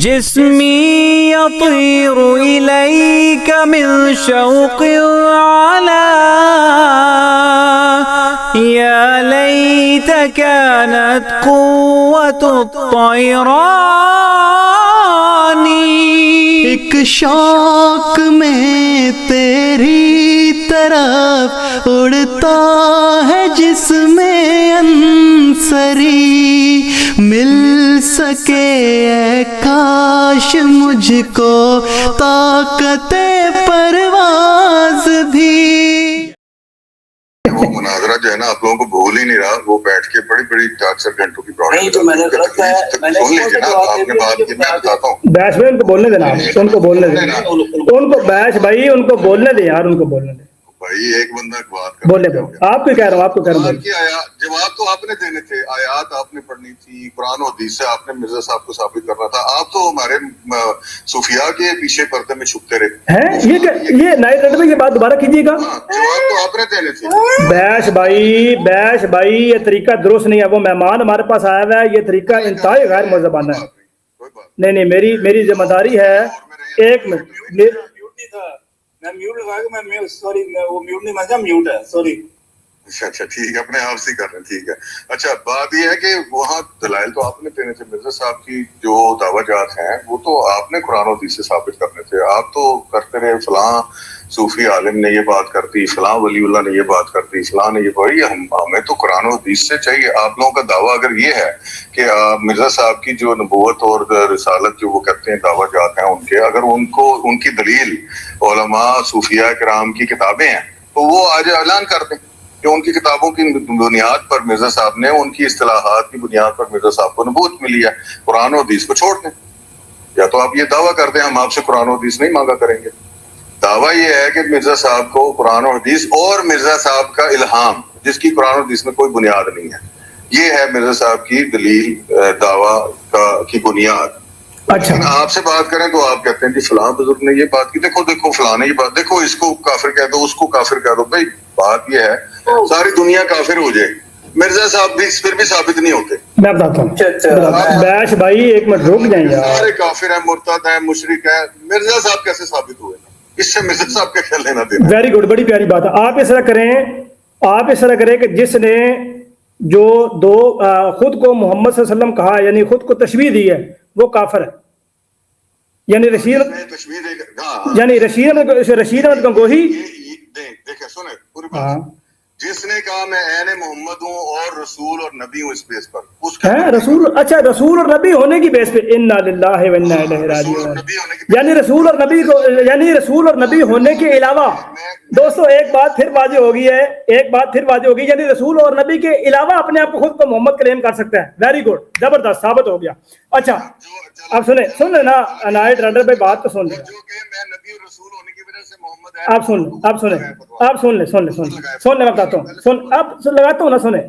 جسمي يطير إليك من شوق على يا ليت كانت قوة الطيران. ایک شوق میں تیری طرف اڑتا ہے جسم انصری، مل سکے اے کاش مجھ کو طاقت پرواز بھی. وہ مناظرہ جو ہے نا آپ لوگوں کو بھول ہی نہیں رہا، وہ بیٹھ کے بڑی بڑی 4 گھنٹوں کی نہیں جو میں نے غلط ہے میں نے سن لیجیے نا آپ نے بات کی، میں بتاتا ہوں. بیش بھائی ان کو بولنے دینا، ان کو بولنے دینا، ان کو بیش بھائی ان کو بولنے دیں یار، ان کو بولنے دیں. بھائی ایک بندہ بات بولے آپ کو کہہ رہا ہوں، آپ کو کہہ رہا ہوں. جواب تو آپ نے دینے تھے، آیات آپ نے پڑھنی تھی، قرآن و حدیث سے آپ نے مرزا صاحب کو ثابت کرنا تھا. آپ تو ہمارے صوفیاء کے پیچھے پردے میں چھپتے رہے ہیں. یہ نائٹ رنڈ میں یہ بات دوبارہ کیجیے گا. جواب تو آپ نے دینے تھے. بیش بھائی یہ طریقہ درست نہیں ہے. وہ مہمان ہمارے پاس آیا ہوا ہے، یہ طریقہ انتہائی غیر مہذبانہ ہے. نہیں میری ذمہ داری ہے. ایک منٹ میں میوٹ لگا کے میں سوری وہ میوٹ نہیں مانگا، میوٹ ہے سوری. اچھا ٹھیک ہے، اپنے آپ سے کر رہے ہیں، ٹھیک ہے. اچھا بات یہ ہے کہ وہاں دلائل تو آپ نے دینے تھے. مرزا صاحب کی جو دعویٰ جات ہیں وہ تو آپ نے قرآن و حدیث سے ثابت کرنے تھے. آپ تو کرتے رہے فلاں صوفی عالم نے یہ بات کرتی، فلاں ولی اللہ نے یہ بات کرتی، فلاں نے یہ بھائی ہمیں تو قرآن و حدیث سے چاہیے. آپ لوگوں کا دعویٰ اگر یہ ہے کہ مرزا صاحب کی جو نبوت اور رسالت جو وہ کرتے ہیں دعویٰ جات ہیں ان کے، اگر ان کو ان کی دلیل علماء صوفیاء کرام کی کتابیں ہیں تو وہ آج اعلان کر دیں کہ ان کی کتابوں کی بنیاد پر مرزا صاحب نے، ان کی اصطلاحات کی بنیاد پر مرزا صاحب کو نبوت ملی ہے. قرآن و حدیث کو چھوڑ دیں. یا تو آپ یہ دعویٰ کر دیں ہم آپ سے قرآن و حدیث نہیں مانگا کریں گے. دعویٰ یہ ہے کہ مرزا صاحب کو قرآن و حدیث اور مرزا صاحب کا الہام جس کی قرآن و حدیث میں کوئی بنیاد نہیں ہے، یہ ہے مرزا صاحب کی دلیل دعویٰ کی بنیاد. اچھا آپ سے بات کریں تو آپ کہتے ہیں کہ فلاں بزرگ نے یہ بات کی، دیکھو فلاں نے یہ بات، دیکھو اس کو کافر کہہ دو، اس کو کافر کہہ دو. بھائی بات یہ ہے ساری دنیا کافر ہو جائے، مرزا صاحب بھی پھر بھی ثابت نہیں ہوتے. میں بتاتا ہوں بیش بھائی ایک منٹ رک جائیں یار. سارے کافر ہیں، مرتد ہیں، مشرک ہیں، مرزا صاحب کیسے ثابت ہوئے؟ اس سے مرزا صاحب کا کیا لینا دینا؟ ویری گڈ، بڑی پیاری بات ہے. آپ اس طرح کریں کہ جس نے جو خود کو محمد صلی اللہ علیہ وسلم کہا یعنی خود کو تشبیہ دی ہے وہ کافر ہے. یعنی رشید احمد گنگوہی دیکھیں سنیں پوری بات. جس نے کہا میں عین محمد ہوں اور رسول اور نبی ہوں اس بیس پر، اس کا رسول، اچھا رسول اور نبی ہونے کی بیس پہ انا للہ و انا الیہ راجعون، یعنی رسول اور نبی کو، یعنی رسول اور نبی ہونے کے علاوہ دوستو ایک بات پھر واضح ہو گئی ہے، یعنی رسول اور نبی کے علاوہ اپنے آپ کو خود کو محمد کلیم کر سکتا ہے. ویری گڈ، زبردست، ثابت ہو گیا. اچھا اب سن لیں نا نائٹ رائڈر پہ بات تو سن لیں. آپ سن لیں میں بتاتا ہوں. اب لگاتا ہوں نا. سنیں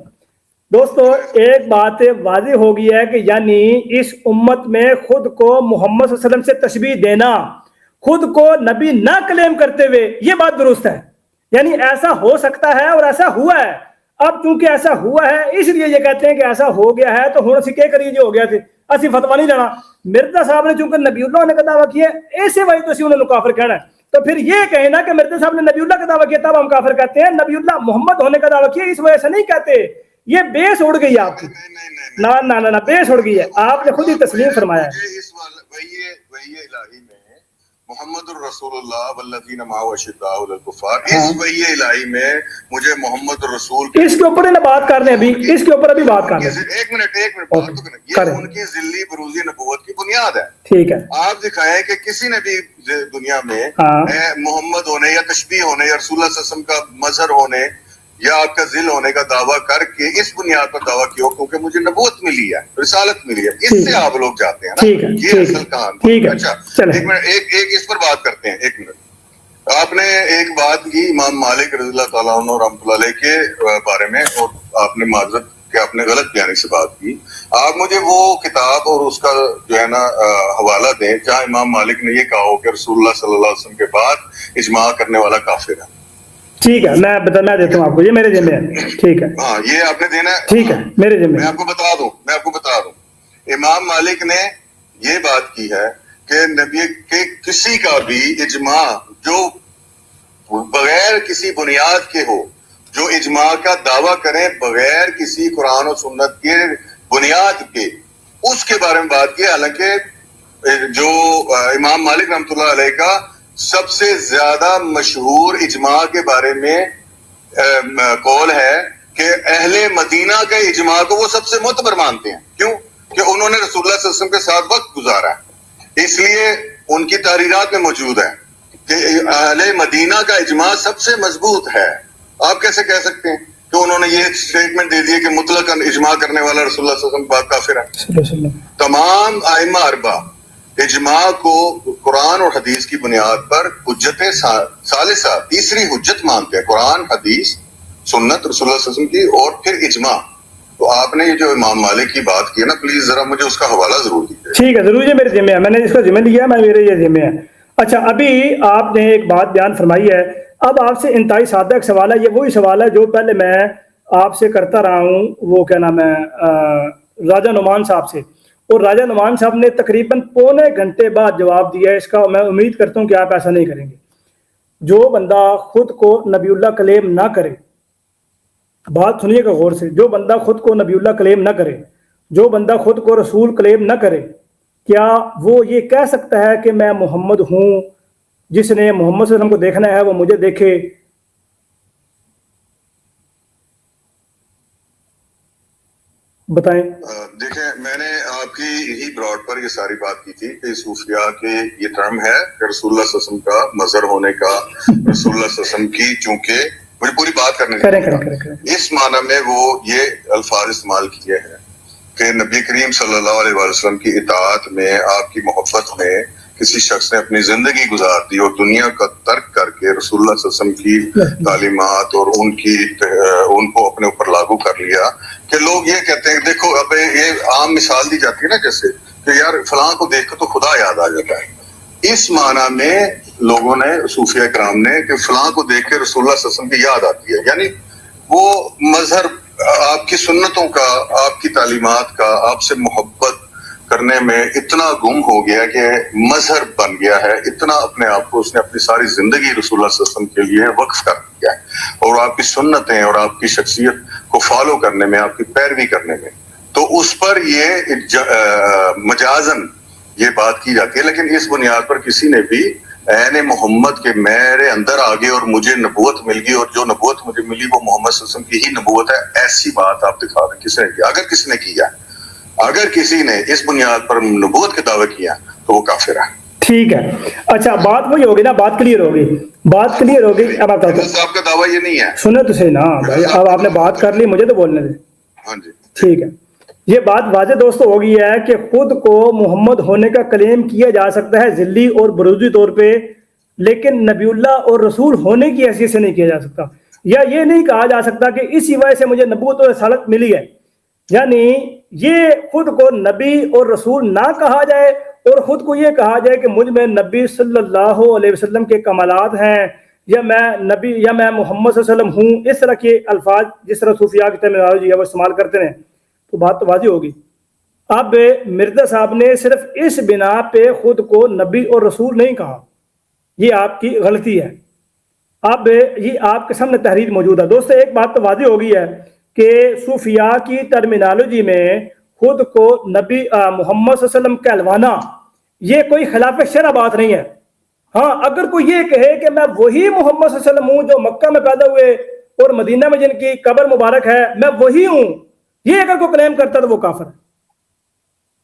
دوستو ایک بات واضح ہو گئی ہے کہ یعنی اس امت میں خود کو محمد صلی اللہ علیہ وسلم سے تشبیہ دینا، خود کو نبی نہ کلیم کرتے ہوئے، یہ بات درست ہے. یعنی ایسا ہو سکتا ہے اور ایسا ہوا ہے. اب چونکہ ایسا ہوا ہے اس لیے یہ کہتے ہیں کہ ایسا ہو گیا ہے تو ہوں اسی کیا کریے جو ہو گیا تھے، اسی فتوا نہیں لینا. مرزا صاحب نے چونکہ نبی اللہ ہونے کا دعویٰ کیا ہے ایسے وہی تو اسی انہوں نے کافر کہنا ہے. تو پھر یہ کہیں نا کہ مرزا صاحب نے نبی اللہ کا دعویٰ کیا تب ہم کافر کہتے ہیں، نبی اللہ محمد ہونے کا دعویٰ کیا اس وجہ سے نہیں کہتے. یہ بیس اڑ گئی آپ کی. نہ بیس اڑ گئی ہے، آپ نے خود ہی تسلیم فرمایا ہے. محمد الرسول اللہ والذین معہ اشداء علی الکفار، اس وحی الہی میں مجھے محمد الرسول اس کے اوپر بات کر رہے ہیں ابھی، اس کے اوپر ابھی بات کر رہے ہیں. ایک منٹ بات تو کریں. یہ ان کی ذلی بروزی نبوت کی بنیاد ہے. ٹھیک ہے، آپ دکھائیں کہ کسی نے بھی دنیا میں محمد ہونے یا تشبیہ ہونے یا رسول اللہ صلی اللہ علیہ وسلم کا مظہر ہونے یا آپ کا ذل ہونے کا دعویٰ کر کے اس بنیاد پر دعویٰ کیا کیونکہ مجھے نبوت ملی ہے، رسالت ملی ہے، اس سے آپ لوگ جاتے ہیں نا. یہ اصل کہانی. اچھا ایک منٹ ایک اس پر بات کرتے ہیں. ایک منٹ آپ نے ایک بات کی امام مالک رضی اللہ تعالیٰ عنہ رحمۃ اللہ علیہ کے بارے میں، اور آپ نے معذرت کہ آپ نے غلط بیانی سے بات کی. آپ مجھے وہ کتاب اور اس کا جو ہے نا حوالہ دیں جہاں امام مالک نے یہ کہا ہو کہ رسول اللہ صلی اللہ علیہ وسلم کے بعد اجماع کرنے والا کافر ہے. ٹھیک ہے، میں دیتا ہوں آپ کو، یہ میرے ذمہ ہے. ٹھیک ہے، ہاں یہ آپ نے دینا ہے. ٹھیک ہے، میرے ذمہ. میں آپ کو بتا دوں امام مالک نے یہ بات کی ہے کہ نبی کے کسی کا بھی اجماع جو بغیر کسی بنیاد کے ہو، جو اجماع کا دعویٰ کریں بغیر کسی قرآن و سنت کے بنیاد کے، اس کے بارے میں بات کی. حالانکہ جو امام مالک رحمۃ اللہ علیہ کا سب سے زیادہ مشہور اجماع کے بارے میں قول ہے کہ اہل مدینہ کا اجماع کو وہ سب سے معتبر مانتے ہیں. کیوں؟ کہ انہوں نے رسول اللہ صلی اللہ علیہ وسلم کے ساتھ وقت گزارا ہے، اس لیے ان کی تحریرات میں موجود ہے کہ اہل مدینہ کا اجماع سب سے مضبوط ہے. آپ کیسے کہہ سکتے ہیں کہ انہوں نے یہ اسٹیٹمنٹ دے دی کہ مطلق اجماع کرنے والا رسول اللہ صلی اللہ علیہ وسلم کی بات کافر ہے؟ تمام ائمہ اربع اجماع کو قرآن اور حدیث کی بنیاد پر حجت ثالثہ، تیسری حجت مانتے ہیں. قرآن، حدیث، سنت رسول اللہ صلی اللہ علیہ وسلم کی، اور پھر اجماع. تو آپ نے یہ جو امام مالک کی بات کی ہے نا، پلیز ذرا مجھے اس کا حوالہ ضرور دیجیے. ٹھیک ہے، ضرور. یہ میرے ذمہ ہے، میں نے اس کا ذمہ لیا، میں میرے یہ ذمہ ہے. اچھا، ابھی آپ نے ایک بات بیان فرمائی ہے. اب آپ سے انتہائی سادہ ایک سوال ہے. یہ وہی سوال ہے جو پہلے میں آپ سے کرتا رہا ہوں، وہ کیا نام ہے، راجہ نعمان صاحب سے. اور راجہ نعمان صاحب نے تقریباً پونے گھنٹے بعد جواب دیا ہے. اس کا میں امید کرتا ہوں کہ آپ ایسا نہیں کریں گے. جو بندہ خود کو نبی اللہ کلیم نہ کرے، بات سنیے گا غور سے، جو بندہ خود کو نبی اللہ کلیم نہ کرے، جو بندہ خود کو رسول کلیم نہ کرے، کیا وہ یہ کہہ سکتا ہے کہ میں محمد ہوں؟ جس نے محمد صلی اللہ علیہ وسلم کو دیکھنا ہے وہ مجھے دیکھے. بتائیں. دیکھیں، میں نے آپ کی یہی براڈ پر یہ ساری بات کی تھی کہ صوفیاء کے یہ ٹرم ہے کہ رسول اللہ صلی اللہ علیہ وسلم کا مظہر ہونے کا، رسول اللہ صلی اللہ علیہ وسلم کی، چونکہ مجھے پوری بات کرنے کی، اس معنی میں وہ یہ الفاظ استعمال کیے ہیں کہ نبی کریم صلی اللہ علیہ وسلم کی اطاعت میں، آپ کی محبت میں کسی شخص نے اپنی زندگی گزار دی اور دنیا کا ترک کر کے رسول اللہ صلی اللہ علیہ وسلم کی تعلیمات اور ان کو اپنے اوپر لاگو کر لیا. کہ لوگ یہ کہتے ہیں، دیکھو اب یہ عام مثال دی جاتی ہے نا، جیسے کہ یار فلاں کو دیکھ کر تو خدا یاد آ جاتا ہے. اس معنی میں لوگوں نے، صوفیاء کرام نے، کہ فلاں کو دیکھ کے رسول اللہ صلی اللہ علیہ وسلم کی یاد آتی ہے. یعنی وہ مظہر آپ کی سنتوں کا، آپ کی تعلیمات کا، آپ سے محبت کرنے میں اتنا گم ہو گیا کہ مظہر بن گیا ہے. اتنا اپنے آپ کو اس نے اپنی ساری زندگی رسول اللہ صلی اللہ علیہ وسلم کے لیے وقف کر دیا ہے، اور آپ کی سنتیں اور آپ کی شخصیت کو فالو کرنے میں، آپ کی پیروی کرنے میں، تو اس پر یہ مجازن یہ بات کی جاتی ہے. لیکن اس بنیاد پر کسی نے بھی عین محمد کے میرے اندر آگے اور مجھے نبوت مل گئی، اور جو نبوت مجھے ملی وہ محمد صلی اللہ علیہ وسلم کی ہی نبوت ہے، ایسی بات آپ دکھا دیں کس نے کیا. اگر کسی نے کیا، اگر کسی نے اس بنیاد پر نبوت کے دعوے کیا تو وہ کافر ہے. ٹھیک ہے. اچھا، بات وہی ہوگی نا، بات کلیئر ہوگی، بات کلیئر ہوگی. اب آپ صاحب کا دعویٰ یہ نہیں ہے، سنیں تو صحیح نا بھائی. اب آپ نے بات کر لی، مجھے تو بولنے دیں. ہاں جی ٹھیک ہے. یہ بات واضح دوستو ہو گئی ہے کہ خود کو محمد ہونے کا کلیم کیا جا سکتا ہے ذلی اور بروزی طور پہ، لیکن نبی اللہ اور رسول ہونے کی حیثیت سے نہیں کیا جا سکتا. یا یہ نہیں کہا جا سکتا کہ اسی وجہ سے مجھے نبوت اور رسالت ملی ہے. یعنی یہ خود کو نبی اور رسول نہ کہا جائے اور خود کو یہ کہا جائے کہ مجھ میں نبی صلی اللہ علیہ وسلم کے کمالات ہیں، یا میں نبی، یا میں محمد صلی اللہ علیہ وسلم ہوں. اس طرح کے الفاظ جس طرح صوفیاء کی ٹرمینالوجی ہے وہ استعمال کرتے ہیں، تو بات تو واضح ہوگی. اب مرزا صاحب نے صرف اس بنا پہ خود کو نبی اور رسول نہیں کہا، یہ آپ کی غلطی ہے. اب یہ آپ کے سامنے تحریر موجود ہے. دوستو، ایک بات تو واضح ہو گئی ہے کہ صوفیاء کی ٹرمینالوجی میں خود کو نبی محمد صلی اللہ علیہ وسلم کہلوانا یہ کوئی خلاف شرع بات نہیں ہے. ہاں، اگر کوئی یہ کہے کہ میں وہی محمد صلی اللہ علیہ وسلم ہوں جو مکہ میں پیدا ہوئے اور مدینہ میں جن کی قبر مبارک ہے، میں وہی ہوں، یہ اگر کوئی کلیم کرتا تو وہ کافر ہے.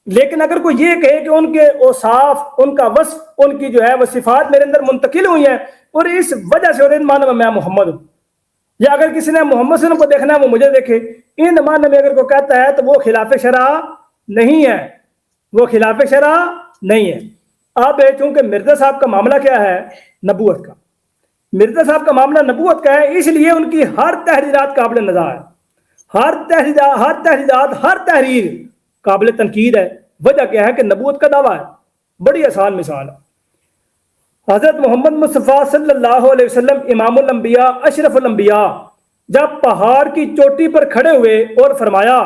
لیکن اگر کوئی یہ کہے کہ ان کے اوصاف، ان کا وصف، ان کی جو ہے وہ صفات میرے اندر منتقل ہوئی ہیں اور اس وجہ سے اور ان معنی میں محمد ہوں، یا اگر کسی نے محمد صلی اللہ علیہ وسلم کو دیکھنا ہے وہ مجھے دیکھے، ان معنی میں اگر کوئی کہتا ہے تو وہ خلاف شرع نہیں ہے، وہ خلاف شرع نہیں ہے. اب چونکہ مرزا صاحب کا معاملہ کیا ہے؟ نبوت کا. مرزا صاحب کا معاملہ نبوت کا ہے، اس لیے ان کی ہر تحریرات قابل نظر ہے، ہر تحریرات، ہر تحریر قابل تنقید ہے. وجہ کیا ہے کہ نبوت کا دعویٰ ہے. بڑی آسان مثال ہے. حضرت محمد مصطفیٰ صلی اللہ علیہ وسلم امام الانبیاء، اشرف الانبیاء، جب پہاڑ کی چوٹی پر کھڑے ہوئے اور فرمایا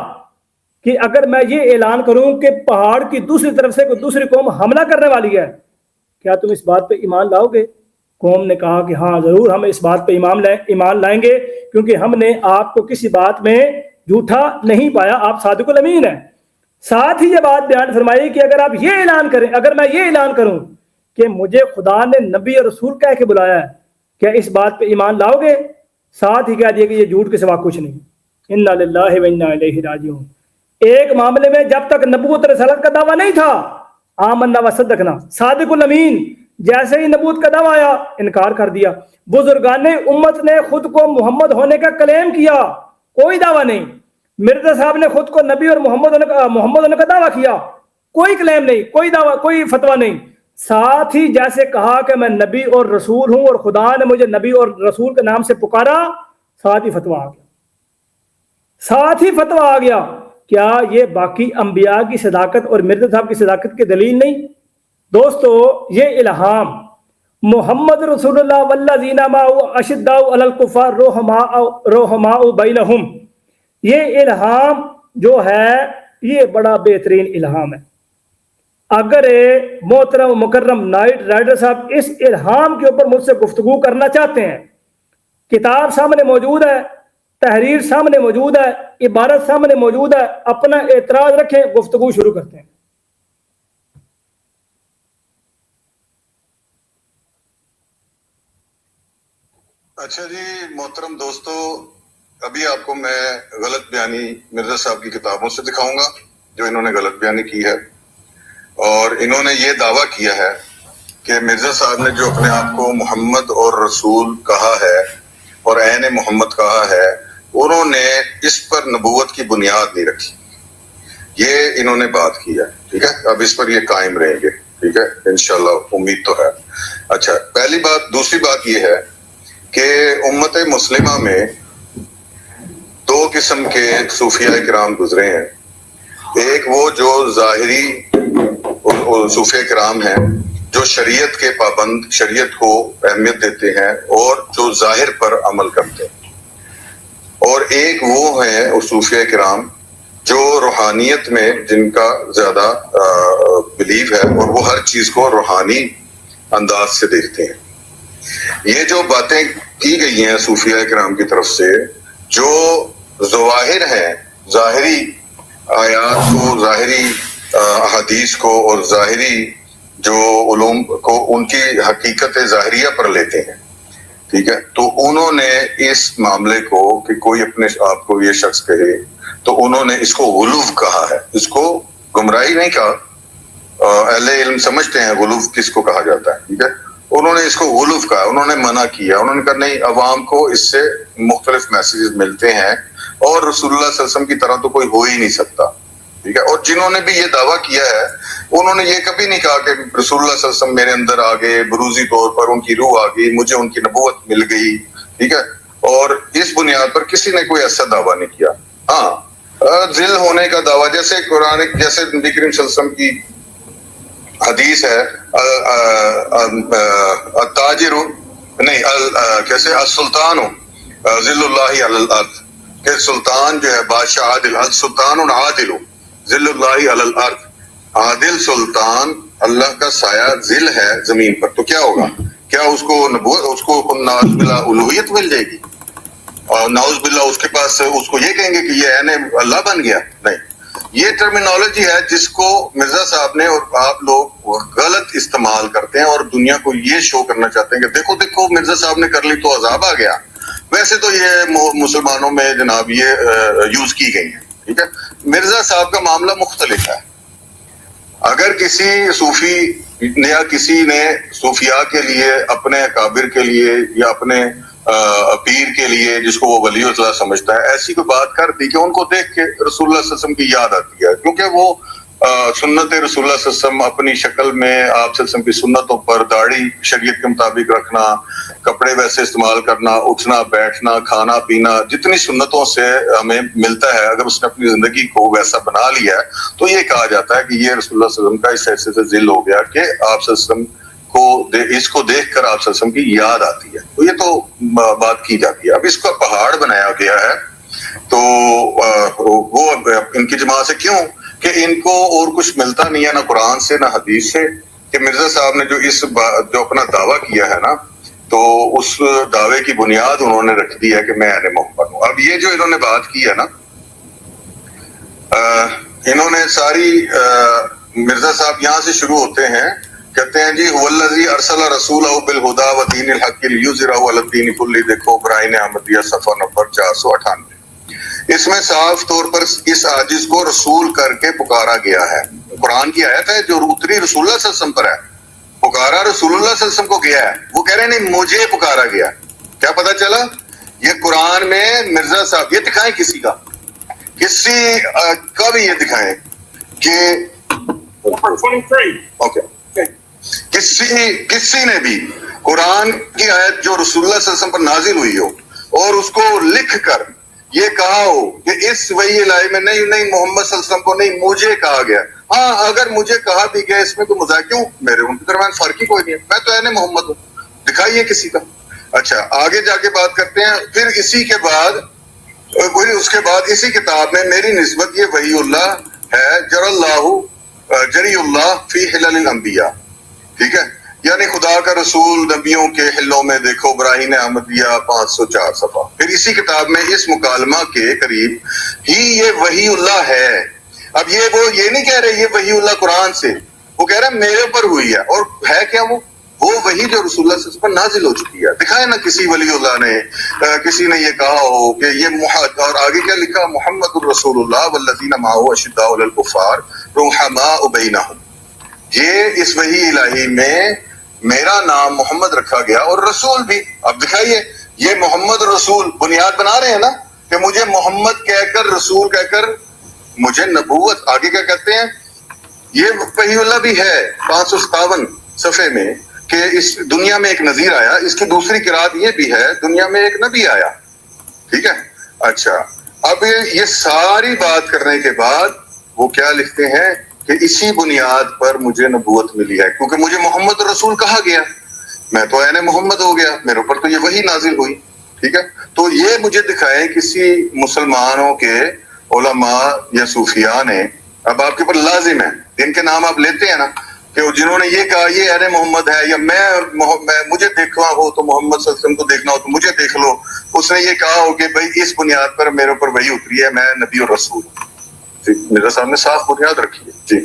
کہ اگر میں یہ اعلان کروں کہ پہاڑ کی دوسری طرف سے کوئی دوسری قوم حملہ کرنے والی ہے، کیا تم اس بات پہ ایمان لاؤ گے؟ قوم نے کہا کہ ہاں ضرور ہم اس بات پہ ایمان لائیں گے، کیونکہ ہم نے آپ کو کسی بات میں جھوٹا نہیں پایا، آپ صادق الامین ہیں۔ ساتھ ہی یہ بات بیان فرمائی کہ اگر آپ یہ اعلان کریں، اگر میں یہ اعلان کروں کہ مجھے خدا نے نبی اور رسول کہہ کے بلایا ہے، کیا اس بات پہ ایمان لاؤ گے؟ ساتھ ہی کہہ دیا کہ یہ جھوٹ کے سوا کچھ نہیں۔ انا للہ و انا الیہ راجعون۔ ایک معاملے میں جب تک نبوت اور رسالت کا دعویٰ نہیں تھا، آمنا و صدقنا، صادق الامین، جیسے ہی نبوت کا دعویٰ آیا انکار کر دیا۔ بزرگان امت نے خود کو محمد ہونے کا کلیم کیا، کوئی دعویٰ نہیں۔ مرزا صاحب نے خود کو نبی اور محمد ہونے کا دعویٰ کیا، کوئی کلیم نہیں، کوئی دعویٰ، کوئی فتویٰ نہیں۔ ساتھ ہی جیسے کہا کہ میں نبی اور رسول ہوں اور خدا نے مجھے نبی اور رسول کے نام سے پکارا، ساتھ ہی فتویٰ آ گیا، ساتھ ہی فتویٰ آ گیا۔ کیا یہ باقی انبیاء کی صداقت اور مرزا صاحب کی صداقت کی دلیل نہیں؟ دوستو، یہ الہام محمد رسول اللہ والذین معہ اشداء علی الکفار رحماء بینہم، یہ الہام جو ہے یہ بڑا بہترین الہام ہے۔ اگر محترم مکرم نائٹ رائڈر صاحب اس الہام کے اوپر مجھ سے گفتگو کرنا چاہتے ہیں، کتاب سامنے موجود ہے، تحریر سامنے موجود ہے، عبارت سامنے موجود ہے، اپنا اعتراض رکھیں، گفتگو شروع کرتے ہیں۔ اچھا جی محترم دوستو، ابھی آپ کو میں غلط بیانی مرزا صاحب کی کتابوں سے دکھاؤں گا جو انہوں نے غلط بیانی کی ہے، اور انہوں نے یہ دعویٰ کیا ہے کہ مرزا صاحب نے جو اپنے آپ کو محمد اور رسول کہا ہے اور عین محمد کہا ہے، انہوں نے اس پر نبوت کی بنیاد نہیں رکھی، یہ انہوں نے بات کی ہے، ٹھیک ہے۔ اب اس پر یہ قائم رہیں گے، ٹھیک ہے، انشاءاللہ، امید تو ہے۔ اچھا، پہلی بات۔ دوسری بات یہ ہے کہ امت مسلمہ میں دو قسم کے صوفیاء کرام گزرے ہیں۔ ایک وہ جو ظاہری صوفیاء کرام ہیں جو شریعت کے پابند، شریعت کو اہمیت دیتے ہیں اور جو ظاہر پر عمل کرتے ہیں، اور ایک وہ ہیں صوفیاء کرام جو روحانیت میں جن کا زیادہ بلیو ہے اور وہ ہر چیز کو روحانی انداز سے دیکھتے ہیں۔ یہ جو باتیں کی گئی ہیں صوفیاء کرام کی طرف سے، جو ظواہر ہیں، ظاہری آیات کو، ظاہری احادیث کو اور ظاہری جو علوم کو ان کی حقیقت ظاہریہ پر لیتے ہیں، ٹھیک ہے، تو انہوں نے اس معاملے کو کہ کوئی اپنے آپ کو یہ شخص کہے تو انہوں نے اس کو غلو کہا ہے، اس کو گمراہی نہیں کہا۔ اہل علم سمجھتے ہیں غلو کس کو کہا جاتا ہے، ٹھیک ہے، انہوں نے اس کو غلو کہا، انہوں نے منع کیا، انہوں نے کہا نہیں، عوام کو اس سے مختلف میسیجز ملتے ہیں اور رسول اللہ صلی اللہ علیہ وسلم کی طرح تو کوئی ہو ہی نہیں سکتا، ٹھیک ہے۔ اور جنہوں نے بھی یہ دعویٰ کیا ہے انہوں نے یہ کبھی نہیں کہا کہ رسول اللہ صلی اللہ علیہ وسلم میرے اندر آ گئے، بروزی طور پر ان کی روح آ گئی، مجھے ان کی نبوت مل گئی، ٹھیک ہے، اور اس بنیاد پر کسی نے کوئی ایسا دعویٰ نہیں کیا۔ ہاں، ذل ہونے کا دعویٰ، جیسے قرآن، جیسے نبی کریم صلی اللہ علیہ وسلم کی حدیث ہے، التاجر نہیں کیسے السلطان ذل اللہ علی الارض، کہ سلطان جو ہے بادشاہ عادل، السلطان عادل ذل اللہ علی الارض، عادل سلطان اللہ کا سایہ ذل ہے زمین پر، تو کیا ہوگا؟ کیا اس کو نبوت، اس کو نعوذ باللہ الوہیت مل جائے گی؟ اور نعوذ باللہ اس کے پاس اس کو یہ کہیں گے کہ یہ عین اللہ بن گیا؟ نہیں، یہ ٹرمینالوجی ہے جس کو مرزا صاحب نے اور آپ لوگ غلط استعمال کرتے ہیں اور دنیا کو یہ شو کرنا چاہتے ہیں کہ دیکھو دیکھو مرزا صاحب نے کر لی تو عذاب آ گیا۔ ویسے تو یہ مسلمانوں میں جناب یہ یوز کی گئی ہیں، ٹھیک ہے۔ مرزا صاحب کا معاملہ مختلف ہے۔ اگر کسی صوفی یا کسی نے صوفیاء کے لیے، اپنے اکابر کے لیے یا اپنے پیر کے لیے جس کو وہ ولی اللہ سمجھتا ہے، ایسی کوئی بات کر دی کہ ان کو دیکھ کے رسول اللہ صلی اللہ علیہ وسلم کی یاد آتی ہے، کیونکہ وہ سنت رسول اللہ صلی اللہ علیہ وسلم اپنی شکل میں آپ صلی اللہ علیہ وسلم کی سنتوں پر، داڑھی شریعت کے مطابق رکھنا، کپڑے ویسے استعمال کرنا، اٹھنا بیٹھنا، کھانا پینا، جتنی سنتوں سے ہمیں ملتا ہے، اگر اس نے اپنی زندگی کو ویسا بنا لیا ہے تو یہ کہا جاتا ہے کہ یہ رسول اللہ صلی اللہ علیہ وسلم کا اس حیثیت سے ذل ہو گیا کہ آپ صلی اللہ علیہ وسلم کو اس کو دیکھ کر آپ صلی اللہ علیہ وسلم کی یاد آتی ہے، تو یہ تو بات کی جاتی ہے۔ اب اس کا پہاڑ بنایا گیا ہے تو وہ ان کی جماعت سے کیوں کہ ان کو اور کچھ ملتا نہیں ہے نہ قرآن سے نہ حدیث سے، کہ مرزا صاحب نے جو اپنا دعویٰ کیا ہے نا، تو اس دعوے کی بنیاد انہوں نے رکھ دی ہے کہ میں اہل محمد ہوں۔ اب یہ جو انہوں نے بات کی ہے نا، انہوں نے ساری مرزا صاحب یہاں سے شروع ہوتے ہیں، کہتے ہیں جی هو الذی ارسل رسولہ بالہدی ودین الحق لیظہرہ علی الدین کلہ، دیکھو برائن احمدیہ صفحہ نمبر 498۔ اس میں صاف طور پر اس عاجز کو رسول کر کے پکارا گیا ہے۔ قرآن کی آیت ہے جو اتری رسول اللہ صلی اللہ علیہ وسلم پر ہے، پکارا رسول اللہ صلی اللہ علیہ وسلم کو گیا ہے، وہ کہہ رہے ہیں نہیں مجھے پکارا گیا۔ کیا پتہ چلا؟ یہ قرآن میں مرزا صاحب یہ دکھائیں کسی کا، کسی کا بھی یہ دکھائیں کہ کسی نے بھی قرآن کی آیت جو رسول اللہ صلی اللہ علیہ وسلم پر نازل ہوئی ہو اور اس کو لکھ کر یہ کہا ہو کہ اس وحی الہی میں نہیں محمد صلی اللہ علیہ وسلم کو نہیں مجھے کہا گیا۔ ہاں اگر مجھے کہا بھی گیا اس میں کوئی مذاق کیوں، میرے ان کے درمیان فرق ہی کوئی نہیں ہے، میں تو اہل محمد ہوں، دکھائیے کسی کا۔ اچھا آگے جا کے بات کرتے ہیں، پھر اسی کے بعد اس کے بعد اسی کتاب میں میری نسبت یہ وحی اللہ ہے، جری اللہ فی حلل الانبیاء، ٹھیک ہے، یعنی خدا کا رسول نبیوں کے حلوں میں دیکھو براہین احمدیہ 504 صفحہ۔ پھر اسی کتاب میں اس مکالمہ کے قریب ہی یہ وحی اللہ ہے۔ اب وہ یہ نہیں کہہ رہے یہ وحی اللہ قرآن سے، وہ کہہ رہے میرے پر ہوئی ہے، اور ہے کیا وہ وحی جو رسول اللہ صلی اللہ علیہ وسلم پر نازل ہو چکی ہے۔ دکھائے نا کسی ولی اللہ نے، کسی نے یہ کہا ہو کہ یہ اور آگے کیا لکھا، محمد الرسول اللہ والذین معہ اشداء علی الکفار رحماء بینہم۔ یہ اس وحی الہی میں میرا نام محمد رکھا گیا اور رسول بھی۔ اب دکھائیے یہ محمد رسول بنیاد بنا رہے ہیں نا کہ مجھے محمد کہہ کر رسول کہہ کر مجھے نبوت، آگے کیا کہتے ہیں، یہ وحی اللہ بھی ہے 557 صفحے میں کہ اس دنیا میں ایک نذیر آیا، اس کی دوسری قرات یہ بھی ہے دنیا میں ایک نبی آیا، ٹھیک ہے۔ اچھا اب یہ ساری بات کرنے کے بعد وہ کیا لکھتے ہیں کہ اسی بنیاد پر مجھے نبوت ملی ہے کیونکہ مجھے محمد رسول کہا گیا، میں تو اہل محمد ہو گیا، میرے اوپر تو یہ وحی نازل ہوئی، ٹھیک ہے۔ تو یہ مجھے دکھائیں کسی مسلمانوں کے علماء یا صوفیاء نے، اب آپ کے اوپر لازم ہے جن کے نام آپ لیتے ہیں نا کہ جنہوں نے یہ کہا یہ اہل محمد ہے، یا میں مجھے دیکھنا ہو تو محمد صلی اللہ علیہ وسلم کو دیکھنا ہو تو مجھے دیکھ لو، اس نے یہ کہا ہو کہ بھائی اس بنیاد پر میرے اوپر وحی اتری ہے، میں نبی اور رسول ہوں۔ میرے سامنے صاف بنیاد رکھی ہے جی۔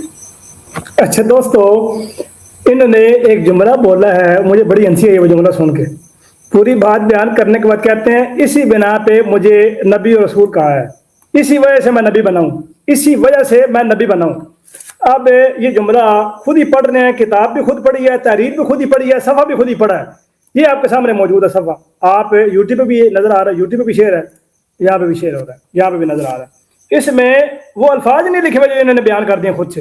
اچھا دوستو، انہوں نے ایک جملہ بولا ہے، مجھے بڑی ہنسی آئی وہ جملہ سن کے۔ پوری بات بیان کرنے کے بعد کہتے ہیں اسی بنا پہ مجھے نبی اور رسول کہا ہے، اسی وجہ سے میں نبی بناؤں، اسی وجہ سے میں نبی بناؤں۔ اب یہ جملہ خود ہی پڑھ رہے ہیں، کتاب بھی خود پڑھی ہے، تحریر بھی خود ہی پڑھی ہے، صفحہ بھی خود ہی پڑھا ہے، یہ آپ کے سامنے موجود ہے صفحہ، آپ یوٹیوب پہ بھی نظر آ رہا ہے، یوٹیوب پہ بھی شیئر ہے، یہاں پہ بھی شیئر ہو رہا ہے، یہاں پہ بھی نظر آ رہا ہے۔ اس میں وہ الفاظ نہیں لکھے ہوئے جو انہوں نے بیان کر دیے خود سے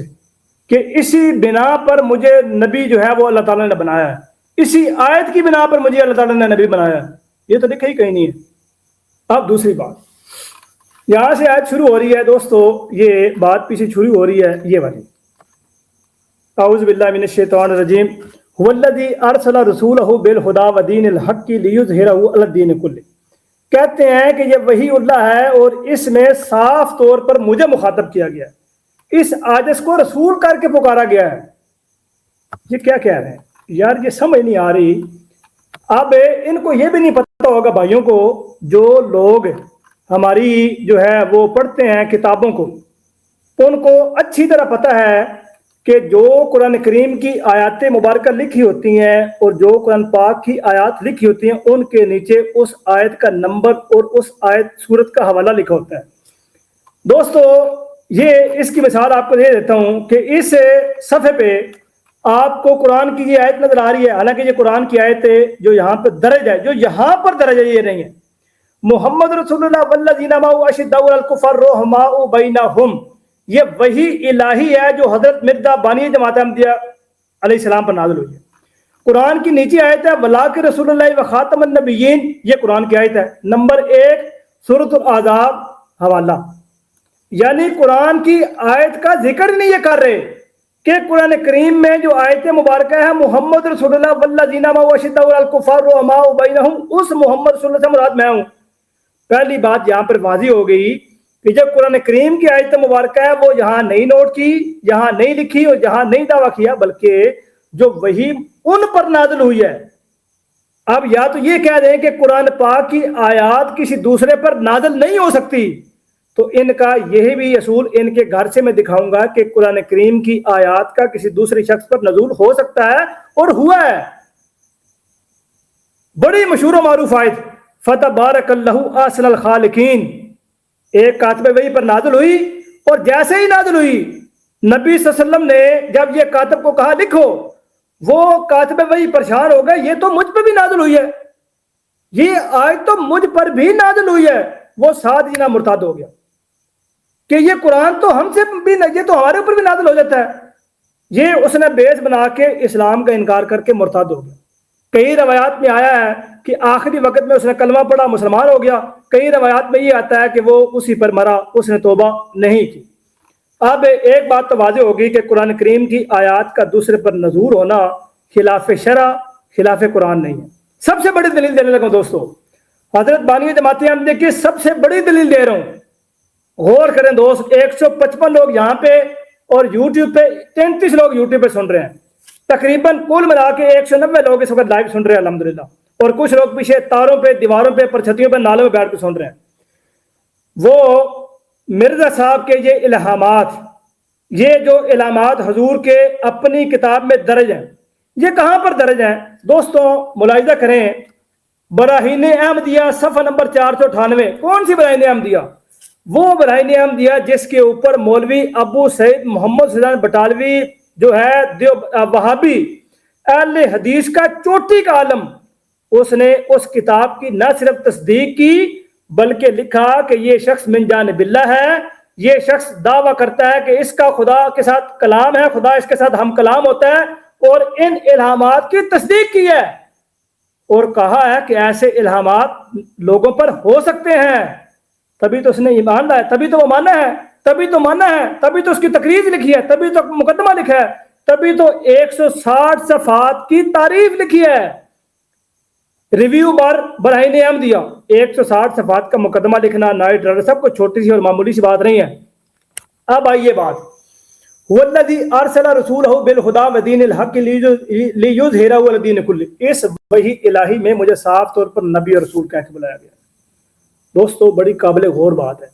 کہ اسی بنا پر مجھے نبی جو ہے وہ اللہ تعالیٰ نے بنایا ہے، اسی آیت کی بنا پر مجھے اللہ تعالیٰ نے نبی بنایا ہے، یہ تو لکھا ہی کہیں نہیں ہے۔ اب دوسری بات، یہاں سے آیت شروع ہو رہی ہے دوستو، یہ بات پیچھے شروع ہو رہی ہے یہ والی، اعوذ باللہ من الشیطان الرجیم، هو الذی ارسل رسولہ بالہدی ودین الحق لیظہرہ علی الدین کلہ۔ کہتے ہیں کہ یہ وحی اللہ ہے اور اس میں صاف طور پر مجھے مخاطب کیا گیا ہے، اس عاجز کو رسول کر کے پکارا گیا ہے۔ یہ کیا کہہ رہے ہیں یار، یہ سمجھ نہیں آ رہی۔ اب ان کو یہ بھی نہیں پتہ ہوگا بھائیوں کو، جو لوگ ہماری جو ہے وہ پڑھتے ہیں کتابوں کو، ان کو اچھی طرح پتہ ہے کہ جو قرآن کریم کی آیات مبارکہ لکھی ہوتی ہیں اور جو قرآن پاک کی آیات لکھی ہوتی ہیں ان کے نیچے اس آیت کا نمبر اور اس آیت سورت کا حوالہ لکھا ہوتا ہے۔ دوستو یہ اس کی مثال آپ کو دے دیتا ہوں کہ اس صفحے پہ آپ کو قرآن کی یہ آیت نظر آ رہی ہے، حالانکہ یہ قرآن کی آیت جو یہاں پہ درج ہے، جو یہاں پر درج ہے یہ نہیں ہے، محمد رسول اللہ والذین معہ اشداء علی الکفار رحماء بینہم، یہ وحی الہی ہے جو حضرت مرزا بانی جماعت احمدیہ علیہ السلام پر نازل ہوئی ہے۔ قرآن کی نیچی آیت ہے وَلَٰكِن رسول اللہ وخاتم النبیین، یہ قرآن کی آیت ہے، نمبر 1 سورۃ الاحزاب حوالہ۔ یعنی قرآن کی آیت کا ذکر ہی نہیں یہ کر رہے کہ قرآن کریم میں جو آیت مبارکہ ہے محمد رسول اللہ والذین معہ اشداء علی الکفار رحماء بینہم، اس محمد صلی اللہ علیہ وسلم مراد میں ہوں۔ پہلی بات یہاں پر واضح ہو گئی کہ جب قرآن کریم کی آیت مبارکہ ہے وہ یہاں نہیں نوٹ کی، یہاں نہیں لکھی اور یہاں نہیں دعویٰ کیا، بلکہ جو وحی ان پر نازل ہوئی ہے۔ اب یا تو یہ کہہ دیں کہ قرآن پاک کی آیات کسی دوسرے پر نازل نہیں ہو سکتی، تو ان کا یہی بھی اصول ان کے گھر سے میں دکھاؤں گا کہ قرآن کریم کی آیات کا کسی دوسرے شخص پر نزول ہو سکتا ہے اور ہوا ہے۔ بڑی مشہور و معروف آیت فتبارک اللہ احسن الخالقین، ایک کاتب وحی پر نازل ہوئی، اور جیسے ہی نازل ہوئی نبی صلی اللہ علیہ وسلم نے جب یہ کاتب کو کہا لکھو، وہ کاتب وحی پریشان ہو گئے، یہ تو مجھ پہ بھی نازل ہوئی ہے، یہ آیت تو مجھ پر بھی نازل ہوئی ہے۔ وہ ساتھ ہی نہ مرتد ہو گیا کہ یہ قرآن تو ہم سے بھی، یہ تو ہمارے اوپر بھی نازل ہو جاتا ہے۔ یہ اس نے بیس بنا کے اسلام کا انکار کر کے مرتد ہو گیا۔ کئی روایات میں آیا ہے کہ آخری وقت میں اس نے کلمہ پڑھا، مسلمان ہو گیا۔ کئی روایات میں یہ آتا ہے کہ وہ اسی پر مرا، اس نے توبہ نہیں کی۔ اب ایک بات تو واضح ہوگی کہ قرآن کریم کی آیات کا دوسرے پر نزول ہونا خلاف شرع، خلاف قرآن نہیں ہے۔ سب سے بڑی دلیل دینے لگا دوستو، حضرت بانی جماعت احمدیہ کی سب سے بڑی دلیل دے رہا ہوں، غور کریں دوست۔ 155 لوگ یہاں پہ اور یوٹیوب پہ 33 لوگ یوٹیوب پہ سن رہے ہیں، تقریباً کل ملا کے 190 لوگ اس وقت لائیو سن رہے ہیں الحمدللہ، اور کچھ لوگ پیچھے تاروں پہ، دیواروں پہ، پرچھتیوں پہ، نالوں پہ بیٹھ کے سن رہے ہیں۔ وہ مرزا صاحب کے یہ الہامات، یہ جو الہامات حضور کے اپنی کتاب میں درج ہیں، یہ کہاں پر درج ہیں دوستوں؟ ملاحظہ کریں، براہین احمدیہ صفحہ نمبر 498۔ کون سی براہین احمدیہ؟ وہ براہین احمدیہ جس کے اوپر مولوی ابو سعید محمد سلطان بٹالوی جو ہے وہابی اہل حدیث کا چوٹی کا عالم، اس نے اس کتاب کی نہ صرف تصدیق کی بلکہ لکھا کہ یہ شخص من جانب اللہ ہے، یہ شخص دعویٰ کرتا ہے کہ اس کا خدا کے ساتھ کلام ہے، خدا اس کے ساتھ ہم کلام ہوتا ہے، اور ان الہامات کی تصدیق کی ہے اور کہا ہے کہ ایسے الہامات لوگوں پر ہو سکتے ہیں۔ تبھی تو اس نے ایمان لایا، تبھی تو وہ مانا ہے، تبھی تو مانا ہے، تبھی تو اس کی تقریر لکھی ہے، تبھی تو مقدمہ لکھا ہے، تبھی تو 160 صفحات کی تعریف لکھی ہے۔ ریویو بار براہین احمدیہ، 160 صفحات کا مقدمہ لکھنا نائٹ رائڈر سب کو چھوٹی سی اور معمولی سی بات نہیں ہے۔ اب آئیے بات، والذی ارسل رسولہ بالہدی ودین الحق لیظہرہ علی الدین کلہ، اس وحی الہی میں مجھے صاف طور پر نبی اور رسول کہہ کے بلایا گیا۔ دوستو بڑی قابل غور بات ہے،